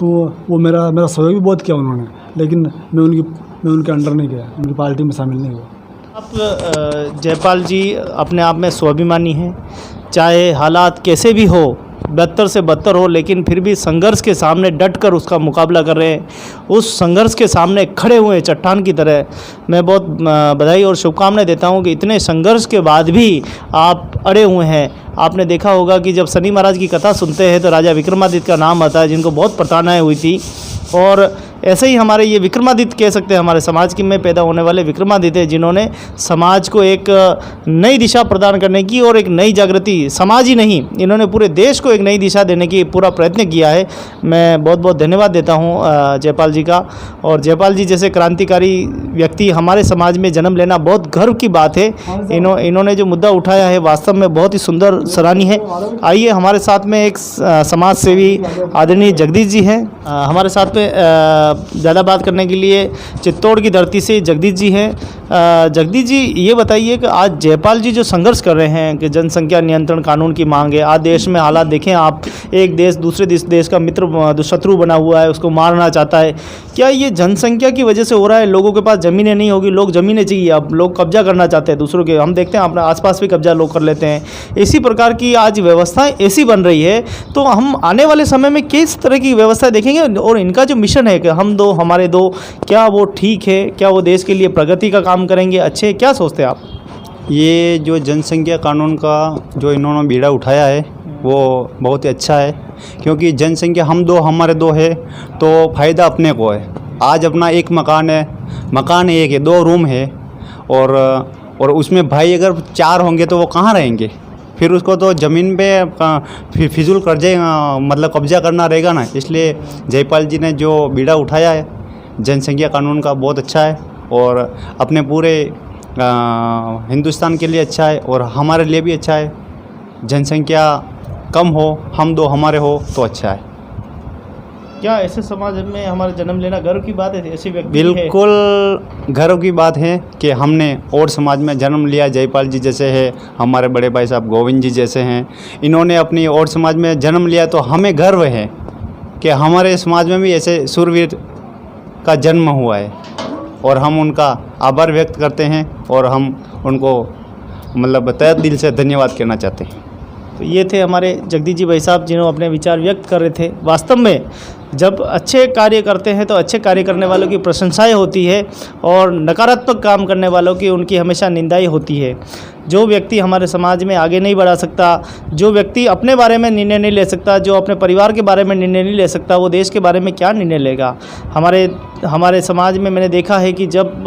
तो वो मेरा सहयोग भी बहुत किया उन्होंने, लेकिन मैं उनके अंडर नहीं गया, उनकी पार्टी में शामिल नहीं हुआ। आप जयपाल जी अपने आप में स्वाभिमानी हैं, चाहे हालात कैसे भी हो, बदतर से बदतर हो, लेकिन फिर भी संघर्ष के सामने डट कर उसका मुकाबला कर रहे हैं। उस संघर्ष के सामने खड़े हुए चट्टान की तरह। मैं बहुत बधाई और शुभकामनाएं देता हूं कि इतने संघर्ष के बाद भी आप अड़े हुए हैं। आपने देखा होगा कि जब शनि महाराज की कथा सुनते हैं तो राजा विक्रमादित्य का नाम आता है, जिनको बहुत प्रताड़नाएं हुई थी। और ऐसे ही हमारे ये विक्रमादित्य कह सकते हैं, हमारे समाज की में पैदा होने वाले विक्रमादित्य, जिन्होंने समाज को एक नई दिशा प्रदान करने की और एक नई जागृति, समाज ही नहीं इन्होंने पूरे देश को एक नई दिशा देने की पूरा प्रयत्न किया है। मैं बहुत बहुत धन्यवाद देता हूँ जयपाल जी का। और जयपाल जी जैसे क्रांतिकारी व्यक्ति हमारे समाज में जन्म लेना बहुत गर्व की बात है। इन्होंने जो मुद्दा उठाया है वास्तव में बहुत ही सुंदर सराहनीय है। आइए हमारे साथ में एक समाज सेवी आदरणीय जगदीश जी हैं हमारे साथ में। ज़्यादा बात करने के लिए चित्तौड़ की धरती से जगदीश जी हैं। जगदीश जी ये बताइए कि आज जयपाल जी जो संघर्ष कर रहे हैं कि जनसंख्या नियंत्रण कानून की मांग है, आज देश में हालात देखें आप, एक देश दूसरे देश का मित्र शत्रु बना हुआ है, उसको मारना चाहता है। क्या ये जनसंख्या की वजह से हो रहा है? लोगों के पास ज़मीनें नहीं होगी, लोग ज़मीनें चाहिए, अब लोग कब्जा करना चाहते हैं दूसरों के। हम देखते हैं अपने आसपास भी कब्जा लोग कर लेते हैं। इसी प्रकार की आज व्यवस्थाएं ऐसी बन रही है, तो हम आने वाले समय में किस तरह की व्यवस्था देखेंगे? और इनका जो मिशन है कि हम दो हमारे दो, क्या वो ठीक है? क्या वो देश के लिए प्रगति का काम करेंगे? अच्छे क्या सोचते हैं आप? ये जो जनसंख्या कानून का जो इन्होंने बीड़ा उठाया है वो बहुत ही अच्छा है, क्योंकि जनसंख्या हम दो हमारे दो है तो फ़ायदा अपने को है। आज अपना एक मकान है, मकान एक है, 2 रूम है, और उसमें भाई अगर 4 होंगे तो वो कहाँ रहेंगे? फिर उसको तो ज़मीन पे फिजूल कर्जे मतलब कब्जा करना रहेगा ना। इसलिए जयपाल जी ने जो बीड़ा उठाया है जनसंख्या कानून का बहुत अच्छा है, और अपने पूरे हिंदुस्तान के लिए अच्छा है और हमारे लिए भी अच्छा है। जनसंख्या कम हो, हम दो हमारे हो तो अच्छा है। क्या ऐसे समाज में हमारा जन्म लेना गर्व की बात है? ऐसे व्यक्ति बिल्कुल गर्व की बात है कि हमने और समाज में जन्म लिया। जयपाल जी जैसे है, हमारे बड़े भाई साहब गोविंद जी जैसे हैं, इन्होंने अपनी और समाज में जन्म लिया, तो हमें गर्व है कि हमारे समाज में भी ऐसे शूरवीर का जन्म हुआ है, और हम उनका आभार व्यक्त करते हैं और हम उनको मतलब तहे दिल से धन्यवाद कहना चाहते हैं। तो ये थे हमारे जगदीश जी भाई साहब, जिन्होंने अपने विचार व्यक्त कर रहे थे। वास्तव में जब अच्छे कार्य करते हैं तो अच्छे कार्य करने वालों की प्रशंसाएं होती है, और नकारात्मक काम करने वालों की उनकी हमेशा निंदाई होती है। जो व्यक्ति हमारे समाज में आगे नहीं बढ़ा सकता, जो व्यक्ति अपने बारे में निर्णय नहीं ले सकता, जो अपने परिवार के बारे में निर्णय नहीं ले सकता, वो देश के बारे में क्या निर्णय लेगा? हमारे समाज में मैंने देखा है कि जब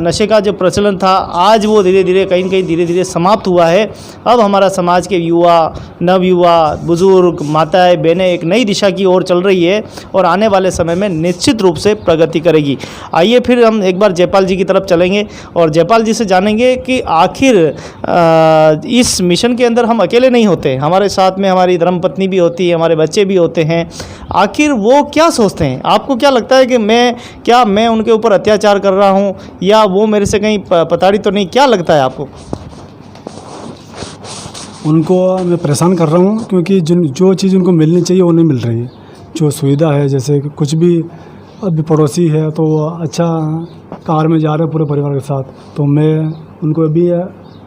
नशे का जो प्रचलन था, आज वो धीरे धीरे कहीं धीरे धीरे समाप्त हुआ है। अब हमारा समाज के युवा, नवयुवा, बुजुर्ग, माताएं, बहनें एक नई दिशा की ओर चल रही है, और आने वाले समय में निश्चित रूप से प्रगति करेगी। आइए फिर हम एक बार जयपाल जी की तरफ चलेंगे और जयपाल जी से जानेंगे कि आखिर इस मिशन के अंदर हम अकेले नहीं होते, हमारे साथ में हमारी धर्मपत्नी भी होती है, हमारे बच्चे भी होते हैं। आखिर वो क्या सोचते हैं? आपको क्या लगता है कि मैं उनके ऊपर अत्याचार कर रहा हूँ, या वो मेरे से कहीं पताड़ी तो नहीं? क्या लगता है आपको? उनको मैं परेशान कर रहा हूँ, क्योंकि जो चीज़ उनको मिलनी चाहिए वो नहीं मिल रही है। जो सुविधा है, जैसे कि कुछ भी अभी पड़ोसी है तो अच्छा कार में जा रहे हैं पूरे परिवार के साथ, तो मैं उनको अभी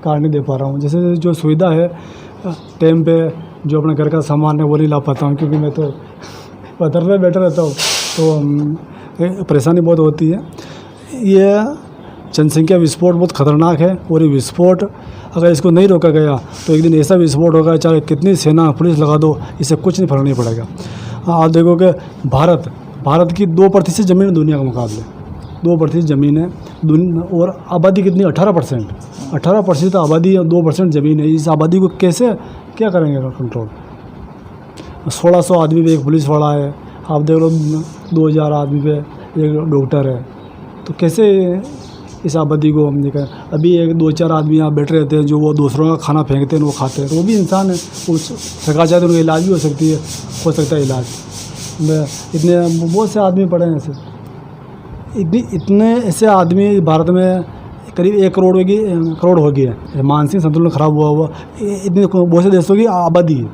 कार नहीं दे पा रहा हूँ। जैसे जो सुविधा है टाइम पे जो अपने घर का सामान है वो नहीं ला पाता हूँ, क्योंकि मैं तो पत्थर में बैठा रहता हूँ, तो परेशानी बहुत होती है। ये जनसंख्या विस्फोट बहुत ख़तरनाक है, और ये विस्फोट अगर इसको नहीं रोका गया तो एक दिन ऐसा विस्फोट होगा, चाहे कितनी सेना पुलिस लगा दो, इससे कुछ नहीं फर्क नहीं पड़ेगा। आप देखोगे भारत की 2% ज़मीन दुनिया के मुकाबले, 2% ज़मीन है और आबादी कितनी 18% आबादी है, 2% ज़मीन है। इस आबादी को कैसे क्या करेंगे कंट्रोल? 1600 आदमी पे एक पुलिस वाला है, आप देख लो 2000 आदमी पे एक डॉक्टर है, तो कैसे इस आबादी को हम देखें? अभी 1-2-4 आदमी यहाँ बैठे रहते हैं जो वो दूसरों का खाना फेंकते हैं, वो खाते हैं, तो वो भी इंसान है। वो सरकार चाहते हैं उनका इलाज भी हो सकता है इलाज। इतने बहुत से आदमी पड़े हैं ऐसे, इतने ऐसे आदमी भारत में करीब 1 करोड़ हो गया है। मानसिक संतुलन खराब हुआ इतने बहुत से देशों की आबादी है।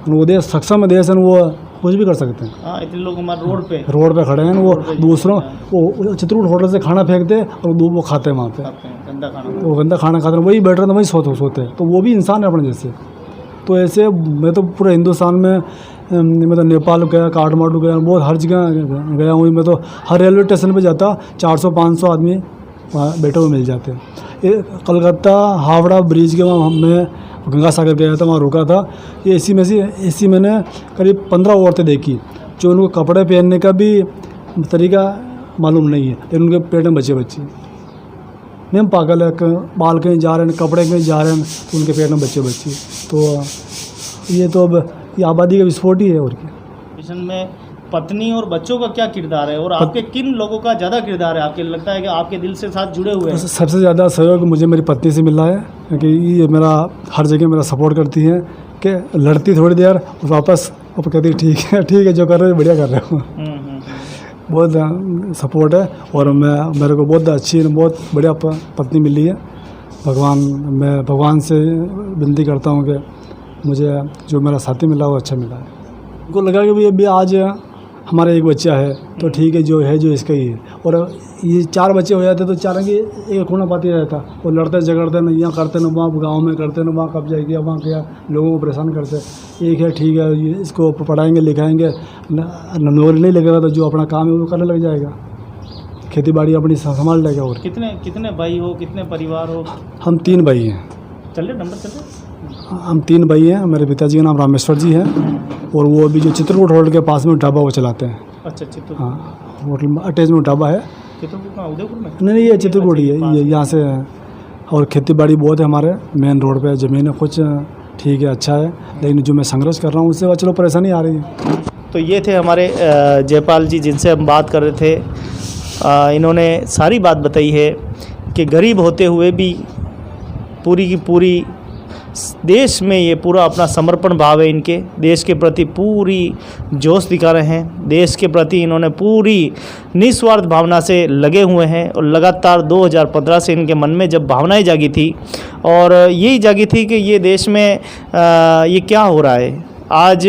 वो देश सक्षम देश है, वो कुछ भी कर सकते हैं। हाँ, इतने लोग हमारे रोड पे खड़े हैं, वो दूसरों वो चित्रकूट होटल से खाना फेंकते हैं और वो खाते हैं वहाँ पे, गंदा खाना खाते हैं, वही बैठ रहे हैं, वही सोते हैं, तो वो भी इंसान है अपने जैसे। तो ऐसे मैं तो पूरे हिंदुस्तान में मैं तो नेपाल गया, काठमांडू गया, बहुत हर जगह गया हूँ। मैं तो हर रेलवे स्टेशन पे जाता 400-500 आदमी वहाँ बैठे हुए मिल जाते हैं। कलकत्ता हावड़ा ब्रिज के वहाँ मैं गंगा सागर गया था, वहाँ रुका था। ये एसी मैंने करीब 15 औरतें देखी जो उनको कपड़े पहनने का भी तरीका मालूम नहीं है, लेकिन उनके पेट में बच्चे नहीं, हम पागल है, बाल कहीं जा रहे हैं, कपड़े कहीं जा रहे हैं, तो उनके पेट में बच्चे। तो ये तो अब ये आबादी का विस्फोट ही है। और क्या मिशन में पत्नी और बच्चों का क्या किरदार है, और आपके किन लोगों का ज़्यादा किरदार है, आपके लगता है कि आपके दिल से साथ जुड़े हुए हैं? सबसे ज़्यादा सहयोग मुझे मेरी पत्नी से मिला है, क्योंकि ये मेरा हर जगह मेरा सपोर्ट करती है, कि लड़ती थोड़ी देर वापस अब कहती ठीक है जो कर रहे हो बढ़िया कर रहे हो। बहुत सपोर्ट है, और मेरे को बहुत अच्छी बहुत बढ़िया पत्नी मिली है। मैं भगवान से विनती करता हूँ कि मुझे जो मेरा साथी मिला वो अच्छा मिला है। उनको लगा कि अभी आज हमारा एक बच्चा है तो ठीक है, जो इसका ही है, और ये 4 बच्चे हो जाते तो 4 की एक होना पाती रहता, और लड़ते झगड़ते ना यहाँ करते ना वहाँ गाँव में करते ना वहाँ कब्जा किया वहाँ किया, लोगों को परेशान करते। एक है ठीक है, इसको पढ़ाएंगे लिखाएंगे, नौकरी नहीं लगेगा तो जो अपना काम है वो करने लग जाएगा, खेती बाड़ी अपनी संभाल लेगा। और कितने भाई हो, कितने परिवार हो? हम 3 भाई हैं। हम 3 भाई हैं। मेरे पिताजी का नाम रामेश्वर जी है, और वो अभी जो चित्रकूट होटल के पास में ढाबा वो चलाते हैं। अच्छा, चित्रकूट? हाँ, होटल में अटैच में ढाबा है। चित्रकूट में, उदयपुर में? नहीं, ये चित्रकूट ही है, ये यहाँ से है। और खेती बाड़ी बहुत है, हमारे मेन रोड पे ज़मीन है कुछ, ठीक है, अच्छा है, लेकिन जो मैं संघर्ष कर रहा हूँ उससे चलो परेशानी आ रही है। तो ये थे हमारे जयपाल जी जिनसे हम बात कर रहे थे। इन्होंने सारी बात बताई है कि गरीब होते हुए भी पूरी की पूरी देश में ये पूरा अपना समर्पण भाव है, इनके देश के प्रति पूरी जोश दिखा रहे हैं, देश के प्रति इन्होंने पूरी निस्वार्थ भावना से लगे हुए हैं। और लगातार 2015 से इनके मन में जब भावनाएं जागी थी, और यही जागी थी कि ये देश में ये क्या हो रहा है। आज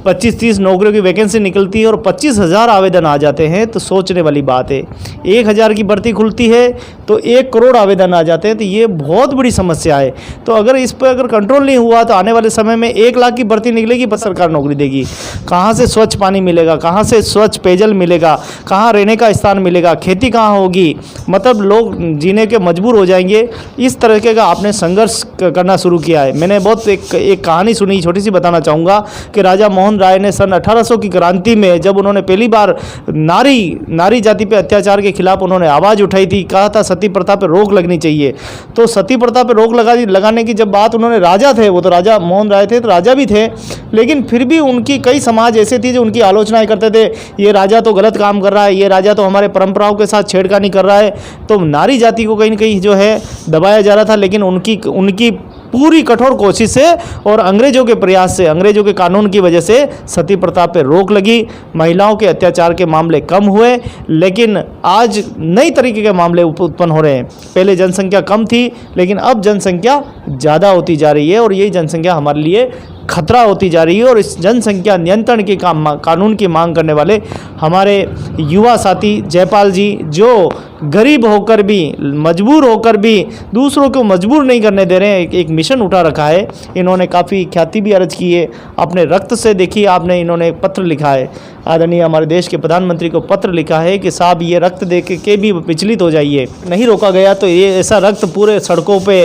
25-30 नौकरियों की वैकेंसी निकलती है और 25,000 आवेदन आ जाते हैं, तो सोचने वाली बात है। 1,000 की भर्ती खुलती है तो 1 करोड़ आवेदन आ जाते हैं, तो ये बहुत बड़ी समस्या है। तो अगर इस पर अगर कंट्रोल नहीं हुआ तो आने वाले समय में 1 लाख की भर्ती निकलेगी, पर सरकार नौकरी देगी। कहाँ से स्वच्छ पानी मिलेगा, कहाँ से स्वच्छ पेयजल मिलेगा, कहाँ रहने का स्थान मिलेगा, खेती कहाँ होगी, मतलब लोग जीने के मजबूर हो जाएंगे। इस तरीके का आपने संघर्ष करना शुरू किया है। मैंने बहुत एक कहानी सुनी, छोटी सी बताना चाहूँगा कि राजा मोहन राय ने सन 1800 की क्रांति में जब उन्होंने पहली बार नारी जाति पे अत्याचार के खिलाफ उन्होंने आवाज़ उठाई थी, कहा था सती प्रथा पे रोक लगनी चाहिए। तो सती प्रथा पे रोक लगाने की जब बात उन्होंने, राजा थे वो, तो राजा मोहन राय थे तो राजा भी थे, लेकिन फिर भी उनकी कई समाज ऐसे थी जो उनकी आलोचनाएं करते थे, ये राजा तो गलत काम कर रहा है, ये राजा तो हमारे परंपराओं के साथ छेड़खानी कर रहा है। तो नारी जाति को कहीं ना कहीं जो है दबाया जा रहा था, लेकिन उनकी पूरी कठोर कोशिश से और अंग्रेजों के प्रयास से, अंग्रेजों के कानून की वजह से सती प्रथा पे रोक लगी, महिलाओं के अत्याचार के मामले कम हुए। लेकिन आज नई तरीके के मामले उत्पन्न हो रहे हैं। पहले जनसंख्या कम थी, लेकिन अब जनसंख्या ज़्यादा होती जा रही है, और यही जनसंख्या हमारे लिए खतरा होती जा रही है। और इस जनसंख्या नियंत्रण के कानून की मांग करने वाले हमारे युवा साथी जयपाल जी, जो गरीब होकर भी, मजबूर होकर भी दूसरों को मजबूर नहीं करने दे रहे हैं, एक मिशन उठा रखा है। इन्होंने काफ़ी ख्याति भी अर्ज की है, अपने रक्त से देखिए आपने, इन्होंने एक पत्र लिखा है आदरणीय हमारे देश के प्रधानमंत्री को पत्र लिखा है कि साहब ये रक्त देख के भी विचलित हो जाइए, नहीं रोका गया तो ये ऐसा रक्त पूरे सड़कों पे,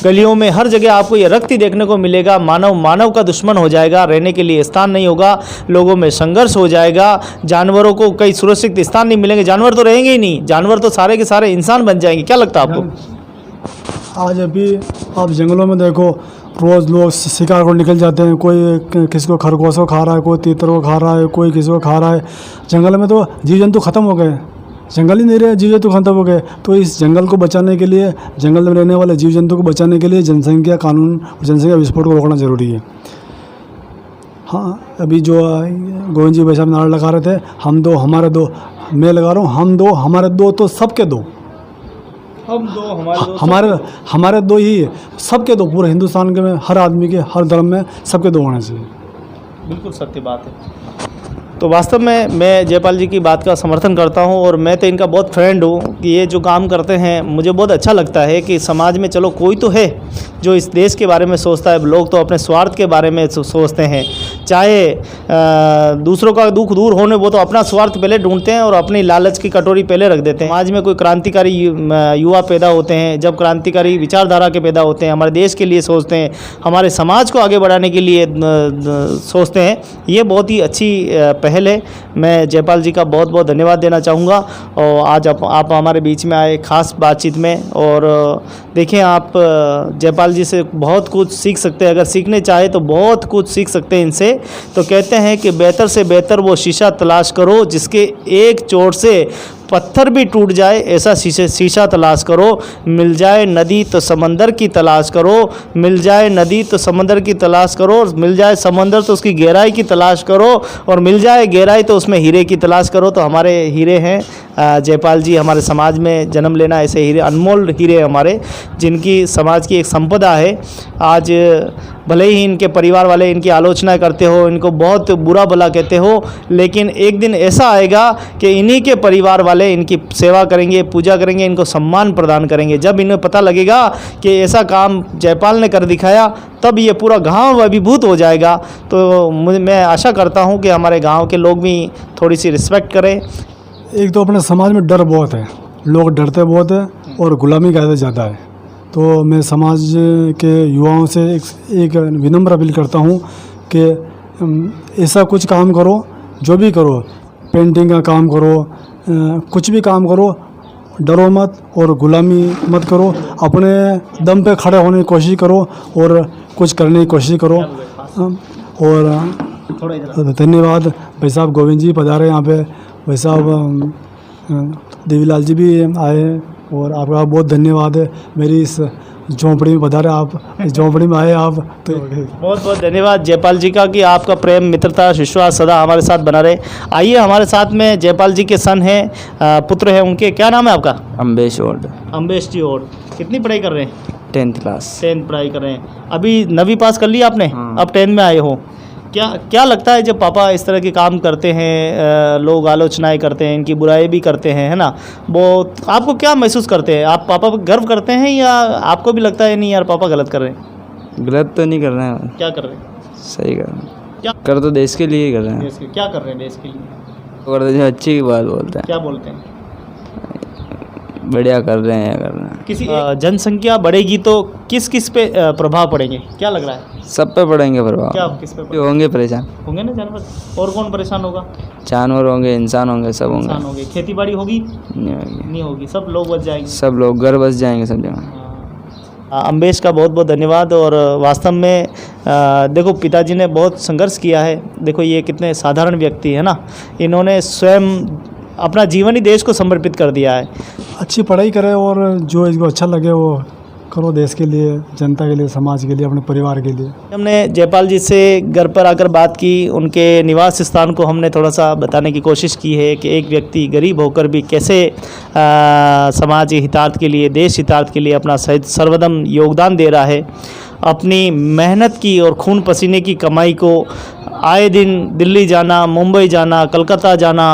गलियों में, हर जगह आपको ये रक्त ही देखने को मिलेगा। मानव का दुश्मन हो जाएगा, रहने के लिए स्थान नहीं होगा, लोगों में संघर्ष हो जाएगा, जानवरों को कई सुरक्षित स्थान नहीं मिलेंगे, जानवर तो रहेंगे ही नहीं, जानवर तो सारे के सारे इंसान बन जाएंगे। क्या लगता है आपको? आज अभी आप जंगलों में देखो, रोज़ लोग शिकार को निकल जाते हैं, कोई किसी को खरगोश को खा रहा है, कोई तीतर को खा रहा है, कोई किसी को खा रहा है। जंगल में तो जीव जंतु ख़त्म हो गए, जंगल ही नहीं रहे, जीव जंतु खत्म हो गए। तो इस जंगल को बचाने के लिए, जंगल में रहने वाले जीव जंतु को बचाने के लिए जनसंख्या कानून, जनसंख्या विस्फोट को रोकना ज़रूरी है। हाँ, अभी जो गोविंद जी भाई साहब नारा लगा रहे थे, हम दो हमारे दो, मैं लगा रहा हूँ हम दो हमारे दो, तो सबके दो, हम दो हमारे दो, हमारे दो ही, सबके दो, पूरे हिंदुस्तान के में, हर आदमी के, हर धर्म में सबके दो होने चाहिए। बिल्कुल सत्य बात है। तो वास्तव में मैं जयपाल जी की बात का समर्थन करता हूं और मैं तो इनका बहुत फ्रेंड हूं कि ये जो काम करते हैं मुझे बहुत अच्छा लगता है कि समाज में चलो कोई तो है जो इस देश के बारे में सोचता है। लोग तो अपने स्वार्थ के बारे में सोचते हैं, चाहे दूसरों का दुख दूर होने, वो तो अपना स्वार्थ पहले ढूंढते हैं और अपनी लालच की कटोरी पहले रख देते हैं। समाज में कोई क्रांतिकारी युवा पैदा होते हैं, जब क्रांतिकारी विचारधारा के पैदा होते हैं, हमारे देश के लिए सोचते हैं, हमारे समाज को आगे बढ़ाने के लिए सोचते हैं, ये बहुत ही अच्छी पहल है। मैं जयपाल जी का बहुत बहुत धन्यवाद देना चाहूँगा और आज आप हमारे बीच में आए खास बातचीत में। और देखें, आप जयपाल जी से बहुत कुछ सीख सकते हैं, अगर सीखने चाहे तो बहुत कुछ सीख सकते हैं इनसे। तो कहते हैं कि बेहतर से बेहतर वो शीशा तलाश करो जिसके एक चोट से पत्थर भी टूट जाए, ऐसा शीशा तलाश करो। मिल जाए नदी तो समंदर की तलाश करो, मिल जाए नदी तो समंदर की तलाश करो, मिल जाए समंदर तो उसकी गहराई की तलाश करो, और मिल जाए गहराई तो उसमें हीरे की तलाश करो। तो हमारे हीरे हैं जयपाल जी। हमारे समाज में जन्म लेना, ऐसे हीरे, अनमोल हीरे हमारे, जिनकी समाज की एक संपदा है। आज भले ही इनके परिवार वाले इनकी आलोचना करते हो, इनको बहुत बुरा भला कहते हो, लेकिन एक दिन ऐसा आएगा कि इन्हीं के परिवार वाले इनकी सेवा करेंगे, पूजा करेंगे, इनको सम्मान प्रदान करेंगे। जब इन्हें पता लगेगा कि ऐसा काम जयपाल ने कर दिखाया, तब ये पूरा गांव अभिभूत हो जाएगा। तो मैं आशा करता हूं कि हमारे गांव के लोग भी थोड़ी सी रिस्पेक्ट करें। एक तो अपने समाज में डर बहुत है, लोग डरते बहुत है और गुलामी का ज़्यादा है। तो मैं समाज के युवाओं से एक विनम्र अपील करता हूँ कि ऐसा कुछ काम करो, जो भी करो, पेंटिंग का काम करो, कुछ भी काम करो, डरो मत और गुलामी मत करो। अपने दम पे खड़े होने की कोशिश करो और कुछ करने की कोशिश करो। और धन्यवाद भाई साहब, गोविंद जी पधारे यहाँ पे, भाई साहब देवीलाल जी भी आए और आपका बहुत धन्यवाद है। मेरी इस झोंपड़ी में पधारे, आप इस झोंपड़ी में आए आप, तो बहुत बहुत धन्यवाद जयपाल जी का कि आपका प्रेम, मित्रता, विश्वास सदा हमारे साथ बना रहे। आइए, हमारे साथ में जयपाल जी के सन हैं, पुत्र हैं उनके। क्या नाम है आपका? अम्बेश ओड। अम्बेश जी। और कितनी पढ़ाई कर रहे हैं? 10th class. 10th पढ़ाई कर रहे हैं। अभी 9वीं पास कर लिया आपने? हाँ। अब 10th में आए हो। क्या लगता है जब पापा इस तरह के काम करते हैं, लोग आलोचनाएं करते हैं, इनकी बुराई भी करते हैं, है ना, वो आपको क्या महसूस करते हैं? आप पापा पर गर्व करते हैं या आपको भी लगता है नहीं यार पापा गलत कर रहे हैं? गलत तो नहीं कर रहे हैं। क्या कर रहे हैं? सही कर रहे हैं। क्या कर तो देश के लिए ही कर रहे हैं। देश के क्या कर रहे हैं? देश के लिए अगर तो जो अच्छी की बात बोलते हैं, क्या बोलते हैं? बढ़िया कर रहे हैं या कर रहे हैं। किसी जनसंख्या बढ़ेगी तो किस किस पे प्रभाव पड़ेंगे? क्या लग रहा है? सब पे पड़ेंगे प्रभाव। क्या किस पे जो होंगे परेशान, होंगे ना जानवर? और कौन परेशान होगा? जानवर होंगे, इंसान होंगे, सब होंगे। इंसान होंगे। खेती बाड़ी होगी? नहीं होगी। नहीं होगी। सब लोग बच जाएंगे। सब लोग घर बस जाएंगे सब जगह। अम्बेश का बहुत बहुत धन्यवाद। और वास्तव में देखो, पिताजी ने बहुत संघर्ष किया है। देखो ये कितने साधारण व्यक्ति है ना, इन्होंने स्वयं अपना जीवन ही देश को समर्पित कर दिया है। अच्छी पढ़ाई करें और जो इसको अच्छा लगे वो करो, देश के लिए, जनता के लिए, समाज के लिए, अपने परिवार के लिए। हमने जयपाल जी से घर पर आकर बात की, उनके निवास स्थान को हमने थोड़ा सा बताने की कोशिश की है कि एक व्यक्ति गरीब होकर भी कैसे समाज हितार्थ के लिए, देश हितार्थ के लिए अपना सर्वदम योगदान दे रहा है। अपनी मेहनत की और खून पसीने की कमाई को आए दिन दिल्ली जाना, मुंबई जाना, कलकत्ता जाना,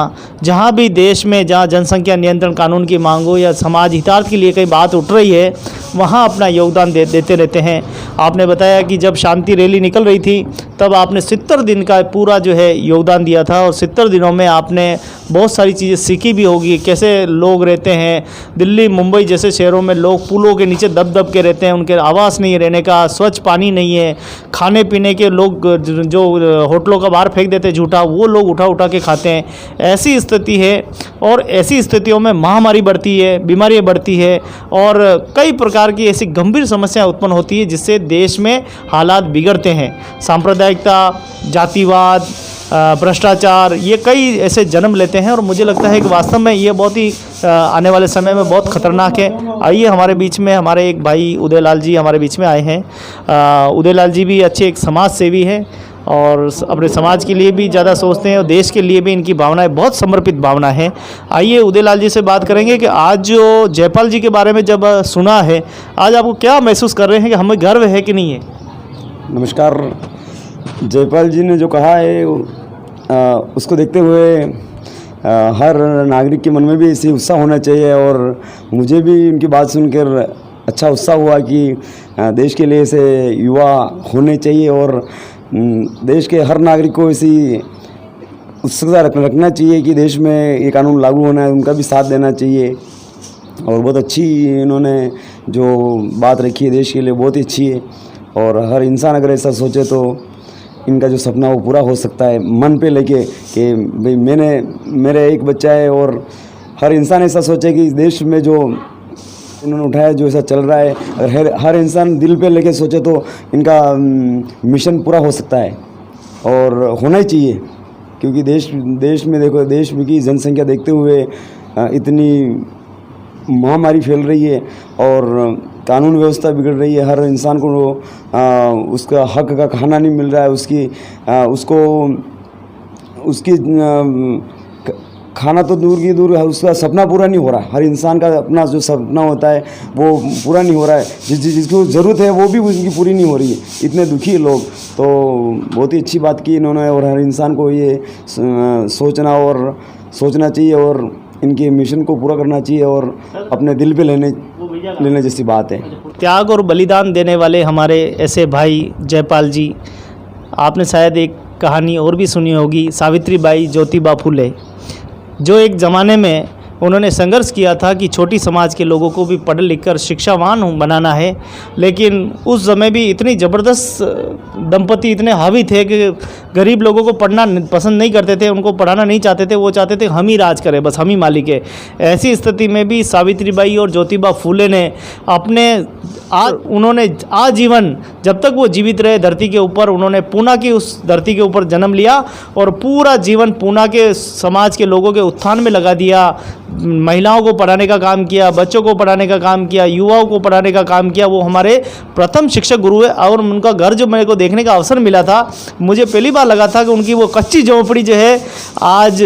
जहाँ भी देश में जहाँ जनसंख्या नियंत्रण कानून की मांग हो या समाज हितार्थ के लिए कई बात उठ रही है, वहाँ अपना योगदान देते रहते हैं। आपने बताया कि जब शांति रैली निकल रही थी तब आपने 70 दिन का पूरा जो है योगदान दिया था और 70 दिनों में आपने बहुत सारी चीज़ें सीखी भी होगी, कैसे लोग रहते हैं। दिल्ली मुंबई जैसे शहरों में लोग पुलों के नीचे दब दब के रहते हैं, उनके आवास नहीं है रहने का, स्वच्छ पानी नहीं है, खाने पीने के लोग जो होटलों का बाहर फेंक देते झूठा, वो लोग उठा उठा के खाते हैं। ऐसी स्थिति है और ऐसी स्थितियों में महामारी बढ़ती है, बीमारियाँ बढ़ती है और कई प्रकार की ऐसी गंभीर समस्याएं उत्पन्न होती है जिससे देश में हालात बिगड़ते हैं। सांप्रदायिकता, जातिवाद, भ्रष्टाचार, ये कई ऐसे जन्म लेते हैं और मुझे लगता है कि वास्तव में ये बहुत ही आने वाले समय में बहुत ख़तरनाक है। आइए हमारे बीच में हमारे एक भाई उदयलाल जी हमारे बीच में आए हैं। उदयलाल जी भी अच्छे एक समाज सेवी हैं और अपने समाज के लिए भी ज़्यादा सोचते हैं और देश के लिए भी इनकी भावनाएं बहुत समर्पित भावना है। आइए उदयलाल जी से बात करेंगे कि आज जो जयपाल जी के बारे में जब सुना है, आज आपको क्या महसूस कर रहे हैं कि हमें गर्व है कि नहीं है? नमस्कार। जयपाल जी ने जो कहा है उसको देखते हुए हर नागरिक के मन में भी ऐसी उत्साह होना चाहिए और मुझे भी उनकी बात सुनकर अच्छा उत्साह हुआ कि देश के लिए ऐसे युवा होने चाहिए और देश के हर नागरिक को ऐसी उत्सुकता रखना चाहिए कि देश में ये कानून लागू होना है, उनका भी साथ देना चाहिए। और बहुत अच्छी इन्होंने जो बात रखी है देश के लिए बहुत ही अच्छी है और हर इंसान अगर ऐसा सोचे तो इनका जो सपना वो पूरा हो सकता है। मन पे लेके कि भाई मेरे एक बच्चा है और हर इंसान ऐसा सोचे कि देश में जो इन्होंने उठाया जो ऐसा चल रहा है, अगर हर इंसान दिल पे लेके सोचे तो इनका मिशन पूरा हो सकता है और होना ही चाहिए। क्योंकि देश में देखो, देश में की जनसंख्या देखते हुए इतनी महामारी फैल रही है और कानून व्यवस्था बिगड़ रही है। हर इंसान को उसका हक का खाना नहीं मिल रहा है, उसकी खाना तो दूर की दूर, उसका सपना पूरा नहीं हो रहा। हर इंसान का अपना जो सपना होता है वो पूरा नहीं हो रहा है, जिसको ज़रूरत है वो भी उसकी पूरी नहीं हो रही है। इतने दुखी है लोग। तो बहुत ही अच्छी बात की इन्होंने और हर इंसान को ये सोचना चाहिए और इनके मिशन को पूरा करना चाहिए और अपने दिल पे लेने जैसी बात है। त्याग और बलिदान देने वाले हमारे ऐसे भाई जयपाल जी, आपने शायद एक कहानी और भी सुनी होगी, सावित्रीबाई ज्योतिबा फुले, जो एक ज़माने में उन्होंने संघर्ष किया था कि छोटी समाज के लोगों को भी पढ़ लिख कर शिक्षावान बनाना है। लेकिन उस समय भी इतनी ज़बरदस्त दंपति इतने हावी थे कि गरीब लोगों को पढ़ना पसंद नहीं करते थे, उनको पढ़ाना नहीं चाहते थे। वो चाहते थे हम ही राज करें, बस हम ही मालिक है। ऐसी स्थिति में भी सावित्रीबाई और ज्योतिबा फुले ने उन्होंने आजीवन जब तक वो जीवित रहे धरती के ऊपर, उन्होंने पूना की उस धरती के ऊपर जन्म लिया और पूरा जीवन पूना के समाज के लोगों के उत्थान में लगा दिया। महिलाओं को पढ़ाने का काम किया, बच्चों को पढ़ाने का काम किया, युवाओं को पढ़ाने का काम किया। वो हमारे प्रथम शिक्षक गुरु है और उनका घर जो मेरे को देखने का अवसर मिला था, मुझे पहली बार लगा था कि उनकी वो कच्ची झोंपड़ी जो है आज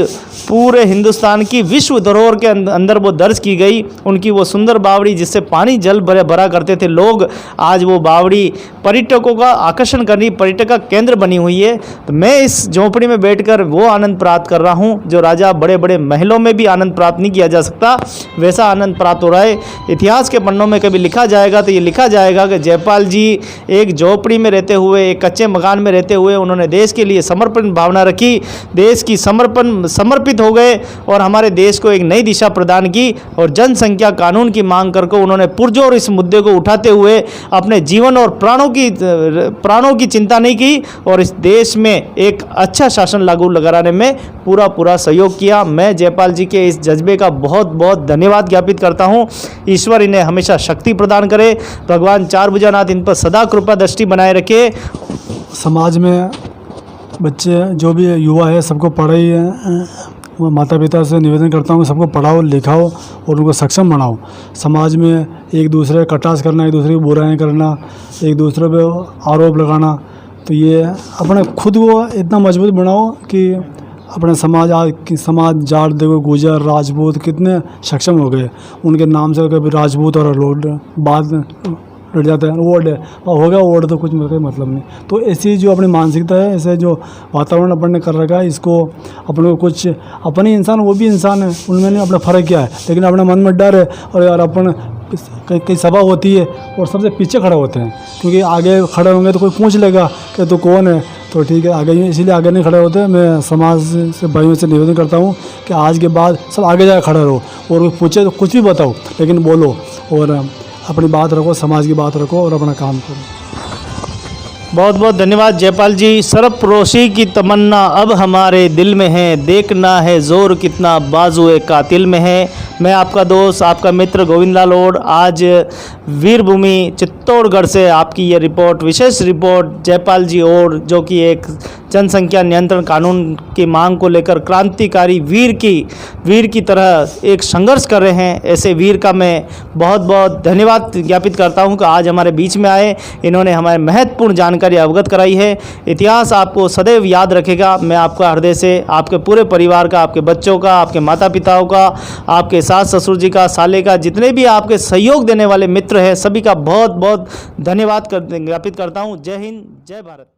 पूरे हिंदुस्तान की विश्व धरोहर के अंदर वो दर्ज की गई। उनकी वो सुंदर बावड़ी जिससे पानी जल भरा करते थे लोग, आज वो बावड़ी पर्यटकों का आकर्षण करनी, पर्यटक का केंद्र बनी हुई है। तो मैं इस झोंपड़ी में बैठकर वो आनंद प्राप्त कर रहा हूँ जो राजा बड़े बड़े महलों में भी आनंद प्राप्त नहीं किया जा सकता, वैसा आनंद प्राप्त हो रहा है। इतिहास के पन्नों में कभी लिखा जाएगा तो ये लिखा जाएगा कि जयपाल जी एक झोंपड़ी में रहते हुए, एक कच्चे मकान में रहते हुए उन्होंने देश के लिए समर्पण भावना रखी, देश की समर्पित हो गए और हमारे देश को एक नई दिशा प्रदान की और जनसंख्या कानून की मांग करके उन्होंने पुरजोर इस मुद्दे को उठाते हुए अपने जीवन और प्राणों की चिंता नहीं की और इस देश में एक अच्छा शासन लागू कराने में पूरा सहयोग किया। मैं जयपाल जी के इस जज्बे का बहुत बहुत धन्यवाद ज्ञापित करता हूँ। ईश्वर इन्हें हमेशा शक्ति प्रदान करे, भगवान चार भुजानाथ इन पर सदा कृपा दृष्टि बनाए रखे। समाज में बच्चे जो भी युवा है सबको पढ़ाई है, माता पिता से निवेदन करता हूँ सबको पढ़ाओ लिखाओ और उनको सक्षम बनाओ। समाज में एक दूसरे का कटास करना, एक दूसरे की बुराइयाँ करना, एक दूसरे पे आरोप लगाना, तो ये अपने खुद को इतना मजबूत बनाओ कि अपने समाज जाट देखो, गुजर, राजपूत कितने सक्षम हो गए। उनके नाम से कभी राजपूत और लोड बाद लड़ जाते हैं, वोट है और हो गया वोट तो कुछ मतलब नहीं। तो ऐसी जो अपनी मानसिकता है, ऐसे जो वातावरण अपन ने कर रखा है, इसको अपने को कुछ अपने इंसान वो भी इंसान है, उनमें ने अपना फ़र्क किया है, लेकिन अपने मन में डर है और यार अपन कई सभा होती है और सबसे पीछे खड़े होते हैं, क्योंकि आगे खड़े होंगे तो कोई पूछ लेगा कि तू कौन है, तो ठीक है आगे, इसीलिए आगे नहीं खड़े होते। मैं समाज से भाइयों से निवेदन करता हूँ कि आज के बाद सब आगे जाकर खड़े रहो, और कोई पूछे तो कुछ भी बताओ लेकिन बोलो, और अपनी बात रखो, समाज की बात रखो और अपना काम करो। बहुत बहुत धन्यवाद जयपाल जी। सरफरोशी की तमन्ना अब हमारे दिल में है, देखना है जोर कितना बाजुए कातिल में है। मैं आपका दोस्त, आपका मित्र गोविंद लाल ओड आज वीरभूमि चित्तौड़गढ़ से आपकी ये रिपोर्ट, विशेष रिपोर्ट जयपाल जी ओड, जो कि एक जनसंख्या नियंत्रण कानून की मांग को लेकर क्रांतिकारी वीर की तरह एक संघर्ष कर रहे हैं। ऐसे वीर का मैं बहुत बहुत धन्यवाद ज्ञापित करता हूं कि आज हमारे बीच में आए, इन्होंने हमारे महत्वपूर्ण जानकारी अवगत कराई है। इतिहास आपको सदैव याद रखेगा। मैं आपका हृदय से, आपके पूरे परिवार का, आपके बच्चों का, आपके माता पिताओं का, आपके सास ससुर जी का, साले का, जितने भी आपके सहयोग देने वाले मित्र हैं, सभी का बहुत बहुत धन्यवाद ज्ञापित करता हूँ। जय हिंद, जय भारत।